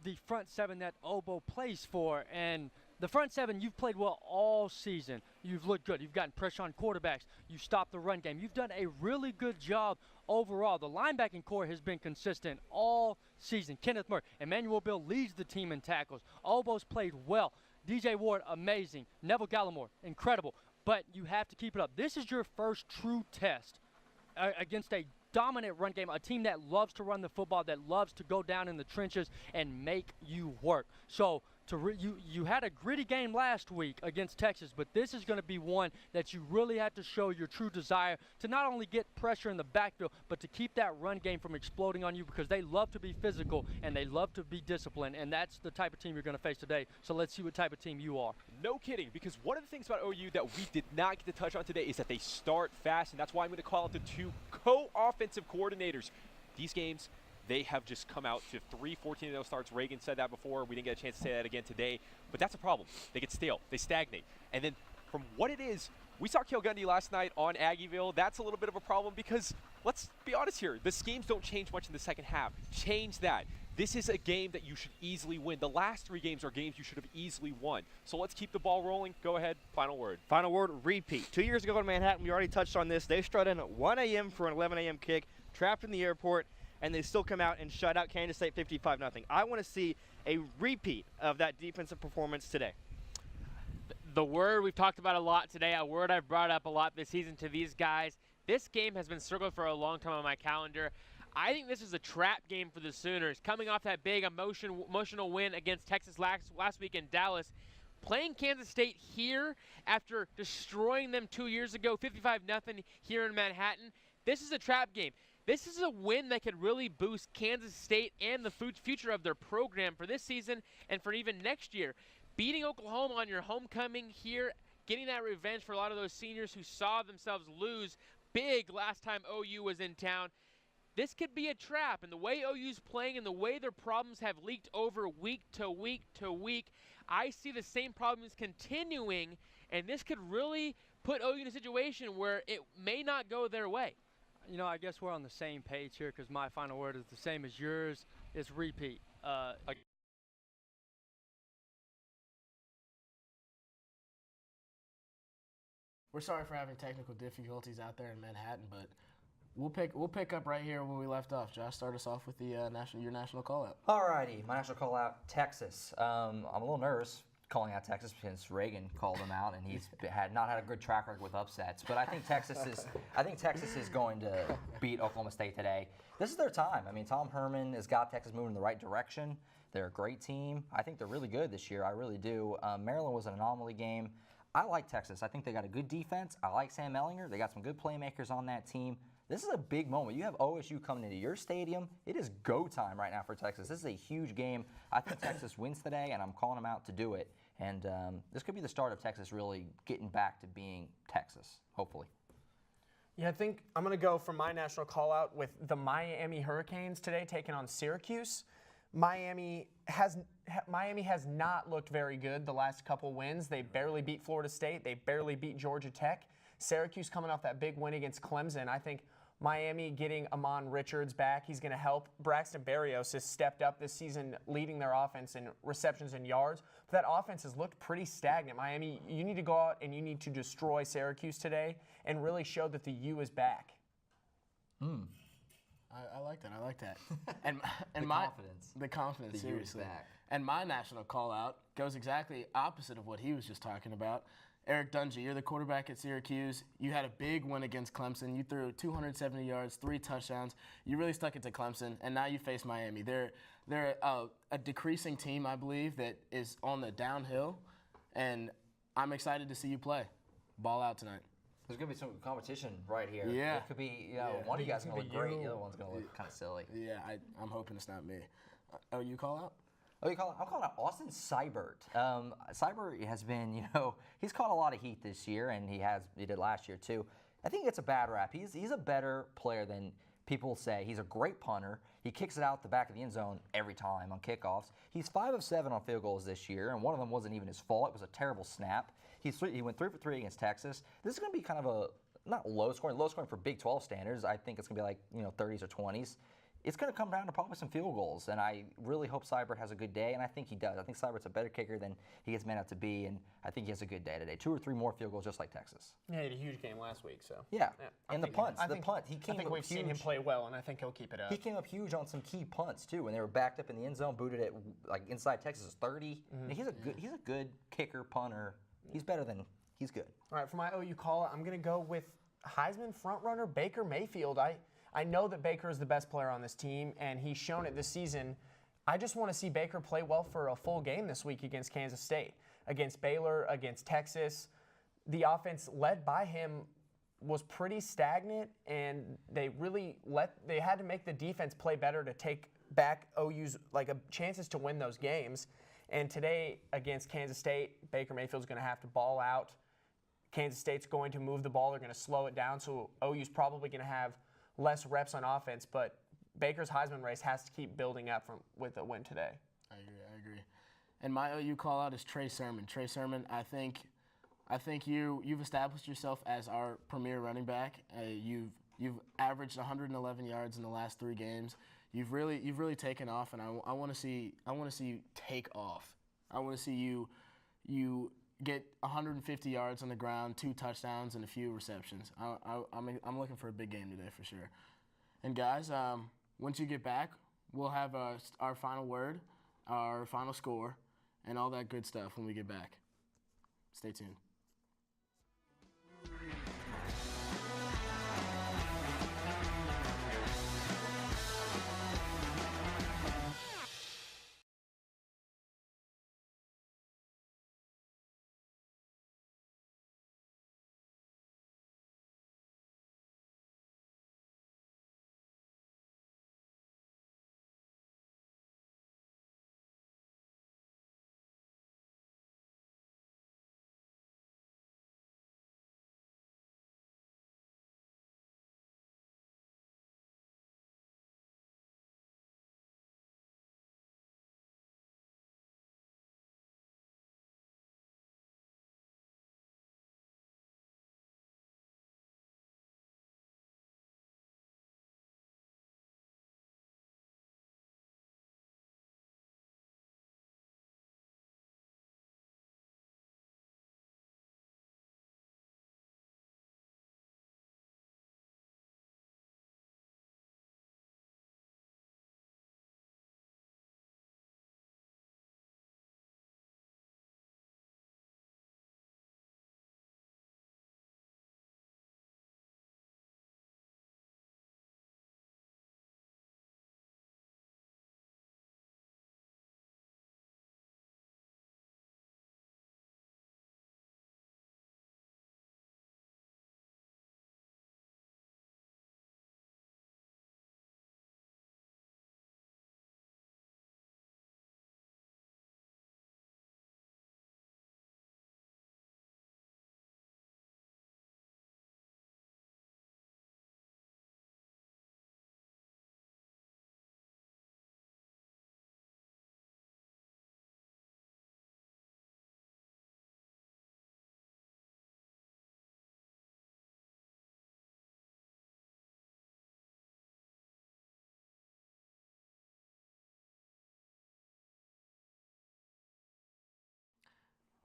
the front 7 that Obo plays for. And the front 7, you've played well all season. You've looked good. You've gotten pressure on quarterbacks. You stopped the run game. You've done a really good job overall. The linebacking core has been consistent all season. Kenneth Murray, Emmanuel Bill leads the team in tackles. Obo's played well. DJ Ward, amazing. Neville Gallimore, incredible. But you have to keep it up. This is your first true test against a dominant run game, a team that loves to run the football, that loves to go down in the trenches and make you work. So you had a gritty game last week against Texas, but this is going to be one that you really have to show your true desire to not only get pressure in the backfield, but to keep that run game from exploding on you, because they love to be physical and they love to be disciplined, and that's the type of team you're going to face today. So let's see what type of team you are. No kidding, because one of the things about OU that we did not get to touch on today is that they start fast, and that's why I'm going to call out the 2 co-offensive coordinators. These games, they have just come out to 3 14-0 starts. Reagan said that before. We didn't get a chance to say that again today. But that's a problem. They get stale. They stagnate. And then from what it is, we saw Cale Gundy last night on Aggieville. That's a little bit of a problem because, let's be honest here, the schemes don't change much in the second half. Change that. This is a game that you should easily win. The last 3 games are games you should have easily won. So let's keep the ball rolling. Go ahead. Final word. Final word, repeat. 2 years ago in Manhattan, we already touched on this. They strut in at 1 a.m. for an 11 a.m. kick, trapped in the airport, and they still come out and shut out Kansas State 55-0. I want to see a repeat of that defensive performance today. The word we've talked about a lot today, a word I've brought up a lot this season to these guys. This game has been circled for a long time on my calendar. I think this is a trap game for the Sooners. Coming off that big emotional win against Texas last week in Dallas, playing Kansas State here after destroying them 2 years ago, 55-0 here in Manhattan, this is a trap game. This is a win that could really boost Kansas State and the future of their program for this season and for even next year. Beating Oklahoma on your homecoming here, getting that revenge for a lot of those seniors who saw themselves lose big last time OU was in town. This could be a trap, and the way OU's playing and the way their problems have leaked over week to week to week, I see the same problems continuing, and this could really put OU in a situation where it may not go their way. You know, I guess we're on the same page here because my final word is the same as yours. It's repeat. We're sorry for having technical difficulties out there in Manhattan, but we'll pick up right here where we left off. Josh, start us off with the your national call-out. Alrighty, my national call-out, Texas. I'm a little nervous calling out Texas because Reagan called him out, and he's not had a good track record with upsets. But I think Texas is going to beat Oklahoma State today. This is their time. I mean, Tom Herman has got Texas moving in the right direction. They're a great team. I think they're really good this year. I really do. Maryland was an anomaly game. I like Texas. I think they got a good defense. I like Sam Ellinger. They got some good playmakers on that team. This is a big moment. You have OSU coming into your stadium. It is go time right now for Texas. This is a huge game. I think Texas wins today, and I'm calling them out to do it. And this could be the start of Texas really getting back to being Texas, hopefully. Yeah, I think I'm going to go for my national call-out with the Miami Hurricanes today taking on Syracuse. Miami has not looked very good the last couple wins. They barely beat Florida State. They barely beat Georgia Tech. Syracuse coming off that big win against Clemson. I think Miami getting Amon Richards back, he's going to help. Braxton Berrios has stepped up this season, leading their offense in receptions and yards. But that offense has looked pretty stagnant. Miami, you need to go out and you need to destroy Syracuse today and really show that the U is back. I like that. I like that. And the confidence. The confidence, the U is seriously. back. And my national call-out goes exactly opposite of what he was just talking about. Eric Dungy, you're the quarterback at Syracuse. You had a big win against Clemson. You threw 270 yards, 3 touchdowns. You really stuck it to Clemson, and now you face Miami. They're a decreasing team, I believe, that is on the downhill, and I'm excited to see you play. Ball out tonight. There's going to be some competition right here. Yeah. It could be, one of you guys is going to look great. The other one's going to look kind of silly. Yeah, I'm hoping it's not me. You call out? I'm calling out Austin Seibert. Seibert has been, he's caught a lot of heat this year, and he did last year too. I think it's a bad rap. He's a better player than people say. He's a great punter. He kicks it out the back of the end zone every time on kickoffs. He's 5 of 7 on field goals this year, and one of them wasn't even his fault. It was a terrible snap. He went 3 for 3 against Texas. This is going to be kind of not low scoring for Big 12 standards. I think it's going to be like 30s or 20s. It's going to come down to probably some field goals, and I really hope Seibert has a good day, and I think he does. I think Seibert's a better kicker than he gets made out to be, and I think he has a good day today. 2 or 3 more field goals just like Texas. Yeah, he had a huge game last week, so. Yeah, and the punts. I think we've seen him play well, and I think he'll keep it up. He came up huge on some key punts, too, when they were backed up in the end zone, booted it like inside Texas' 30. Mm-hmm. He's a good kicker, punter. He's good. All right, for my OU call, I'm going to go with Heisman frontrunner Baker Mayfield. I know that Baker is the best player on this team, and he's shown it this season. I just want to see Baker play well for a full game this week against Kansas State, against Baylor, against Texas. The offense led by him was pretty stagnant, and they had to make the defense play better to take back OU's chances to win those games. And today against Kansas State, Baker Mayfield's going to have to ball out. Kansas State's going to move the ball. They're going to slow it down, so OU's probably going to have less reps on offense, but Baker's Heisman race has to keep building up with a win today. I agree. And my OU call out is Trey Sermon. Trey Sermon, I think you've established yourself as our premier running back. You've averaged 111 yards in the last 3 games. You've really taken off, and I want to see you take off. I want to see you get 150 yards on the ground, 2 touchdowns, and a few receptions. I'm looking for a big game today for sure. And guys, once you get back, we'll have our final word, our final score, and all that good stuff when we get back. Stay tuned.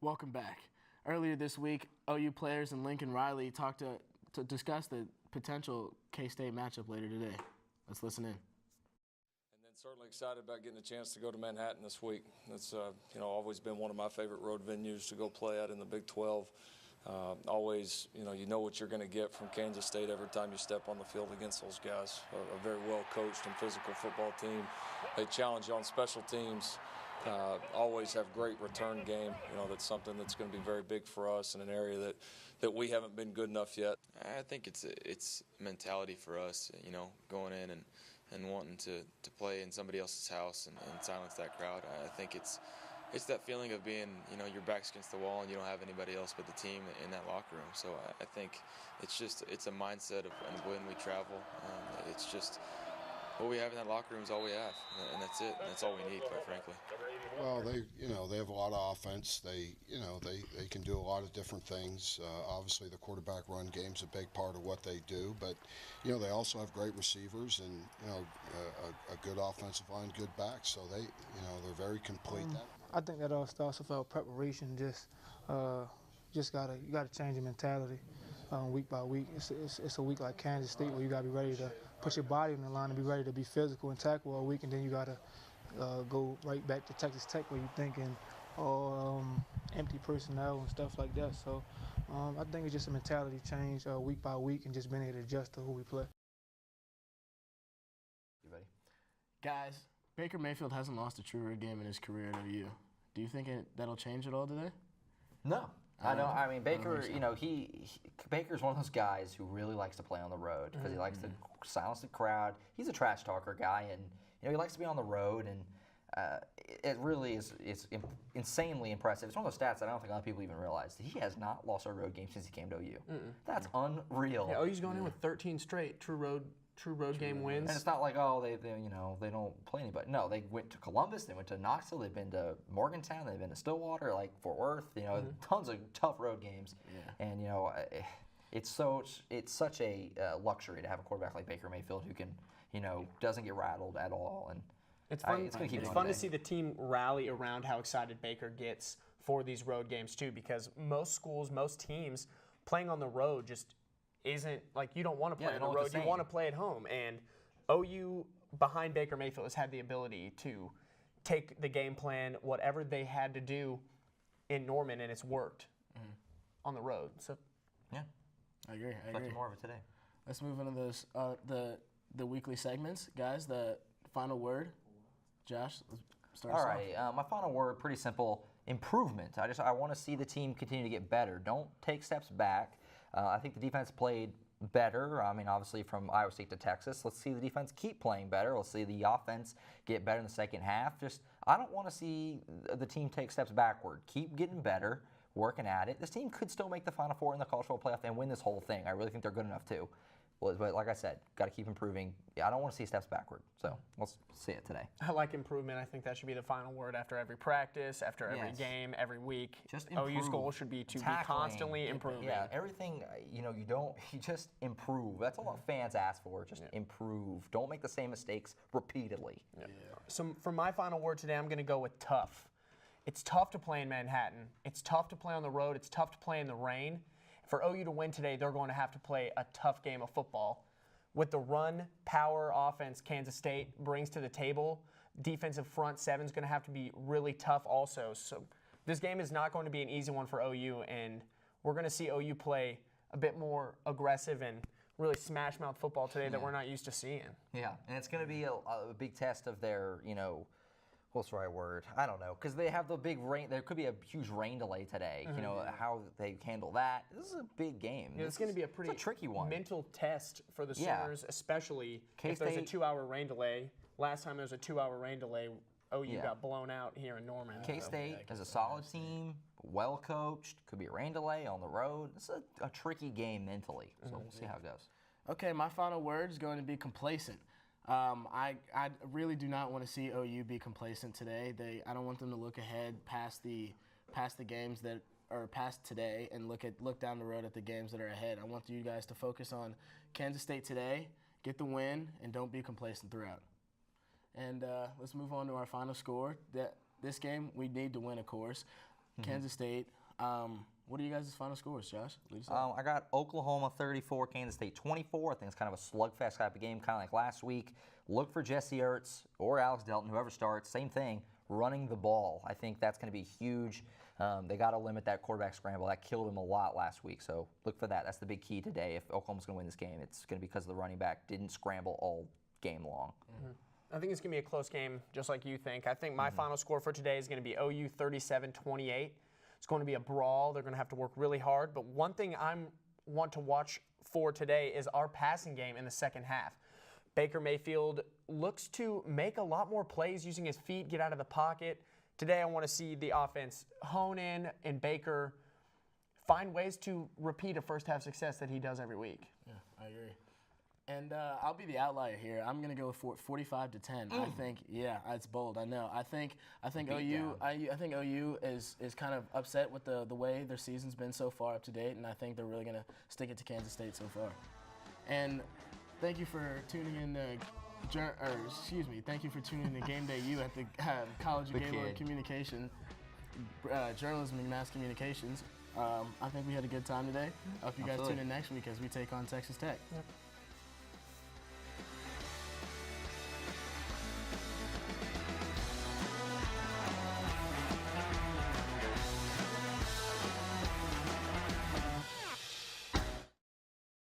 Welcome back. Earlier this week, OU players and Lincoln Riley talked to discuss the potential K-State matchup later today. Let's listen in. And then certainly excited about getting a chance to go to Manhattan this week. It's always been one of my favorite road venues to go play at in the Big 12. Always, you know what you're going to get from Kansas State every time you step on the field against those guys. A very well-coached and physical football team. They challenge you on special teams. Always have great return game. That's something that's going to be very big for us in an area that we haven't been good enough yet. I think it's mentality for us, going in and wanting to play in somebody else's house and silence that crowd. I think it's that feeling of being, your back's against the wall and you don't have anybody else but the team in that locker room. So I think it's a mindset of when we travel. It's just what we have in that locker room is all we have, and that's it. And that's all we need, quite frankly. Well, they have a lot of offense. They can do a lot of different things. Obviously, the quarterback run game's a big part of what they do, but they also have great receivers and a good offensive line, good backs. So they're very complete. I think that all starts with our preparation. You gotta change your mentality week by week. It's a week like Kansas State where you gotta be ready to put your body on the line and be ready to be physical and tackle all week, and then you gotta go right back to Texas Tech where you're thinking empty personnel and stuff like that. So I think it's just a mentality change week by week and just being able to adjust to who we play. You ready? Guys, Baker Mayfield hasn't lost a true road game in his career at OU. Do you think that'll change at all today? No. I know. I mean, Baker, Baker's one of those guys who really likes to play on the road because he likes to silence the crowd. He's a trash talker guy, and he likes to be on the road, and it really is insanely impressive. It's one of those stats that I don't think a lot of people even realize. He has not lost a road game since he came to OU. That's unreal. Yeah, OU's going in with 13 straight true road game wins. And it's not like, they don't play anybody. No, they went to Columbus, they went to Knoxville, they've been to Morgantown, they've been to Stillwater, like Fort Worth, tons of tough road games. Yeah. And, it's such a luxury to have a quarterback like Baker Mayfield who can, doesn't get rattled at all. And it's fun. It's fun to see the team rally around how excited Baker gets for these road games too, because most schools, most teams playing on the road just isn't like you don't want to play on the road. You want to play at home, and OU behind Baker Mayfield has had the ability to take the game plan, whatever they had to do in Norman, and it's worked on the road. So yeah, I agree. More of it today. Let's move into those the weekly segments, guys. The final word, Josh. Let's start. All right, my final word, pretty simple: improvement. I want to see the team continue to get better. Don't take steps back. I think the defense played better. I mean, obviously from Iowa State to Texas. Let's see the defense keep playing better. Let's see the offense get better in the second half. I don't want to see the team take steps backward. Keep getting better, working at it. This team could still make the Final Four in the college football playoff and win this whole thing. I really think they're good enough to. But like I said, got to keep improving. I don't want to see steps backward. So let's see it today. I like improvement. I think that should be the final word after every practice, after every game, every week. Just improve. OU's goal should be to be constantly improving. Yeah, everything, you just improve. That's all fans ask for, just improve. Don't make the same mistakes repeatedly. Yeah. So for my final word today, I'm going to go with tough. It's tough to play in Manhattan. It's tough to play on the road. It's tough to play in the rain. For OU to win today, they're going to have to play a tough game of football. With the run, power offense Kansas State brings to the table, defensive front seven is going to have to be really tough also. So this game is not going to be an easy one for OU, and we're going to see OU play a bit more aggressive and really smash-mouth football today that we're not used to seeing. Yeah, and it's going to be a big test of their, what's the right word? I don't know, because they have the big rain. There could be a huge rain delay today. How they handle that. This is a big game. Yeah, it's going to be a pretty tricky one. Mental test for the Sooners, especially if there's a 2-hour rain delay. Last time there was a 2-hour rain delay, OU got blown out here in Norman. K-State is a solid team, well coached. Could be a rain delay on the road. It's a tricky game mentally. So we'll see how it goes. Okay, my final word is going to be complacent. I really do not want to see OU be complacent today. I don't want them to look ahead past the games that are past today and look down the road at the games that are ahead. I want you guys to focus on Kansas State today, get the win, and don't be complacent throughout. And let's move on to our final score. This game we need to win, of course. Kansas State. What are you guys' final scores, Josh? I got Oklahoma 34, Kansas State 24. I think it's kind of a slugfest type of game, kind of like last week. Look for Jesse Ertz or Alex Delton, whoever starts. Same thing, running the ball. I think that's going to be huge. They got to limit that quarterback scramble. That killed him a lot last week, so look for that. That's the big key today. If Oklahoma's going to win this game, it's going to be because the running back didn't scramble all game long. I think it's going to be a close game, just like you think. I think my final score for today is going to be OU 37-28. It's going to be a brawl. They're going to have to work really hard. But one thing I want to watch for today is our passing game in the second half. Baker Mayfield looks to make a lot more plays using his feet, get out of the pocket. Today I want to see the offense hone in and Baker find ways to repeat a first-half success that he does every week. Yeah, I agree. And I'll be the outlier here. I'm gonna go with 45-10. I think, yeah, it's bold. I know. I think OU is kind of upset with the way their season's been so far up to date, and I think they're really gonna stick it to Kansas State so far. And thank you for tuning in to, thank you for tuning in to GamedayU at the College of Gaylord Communication, Journalism and Mass Communications. I think we had a good time today. I hope you guys tune in next week as we take on Texas Tech. Yep.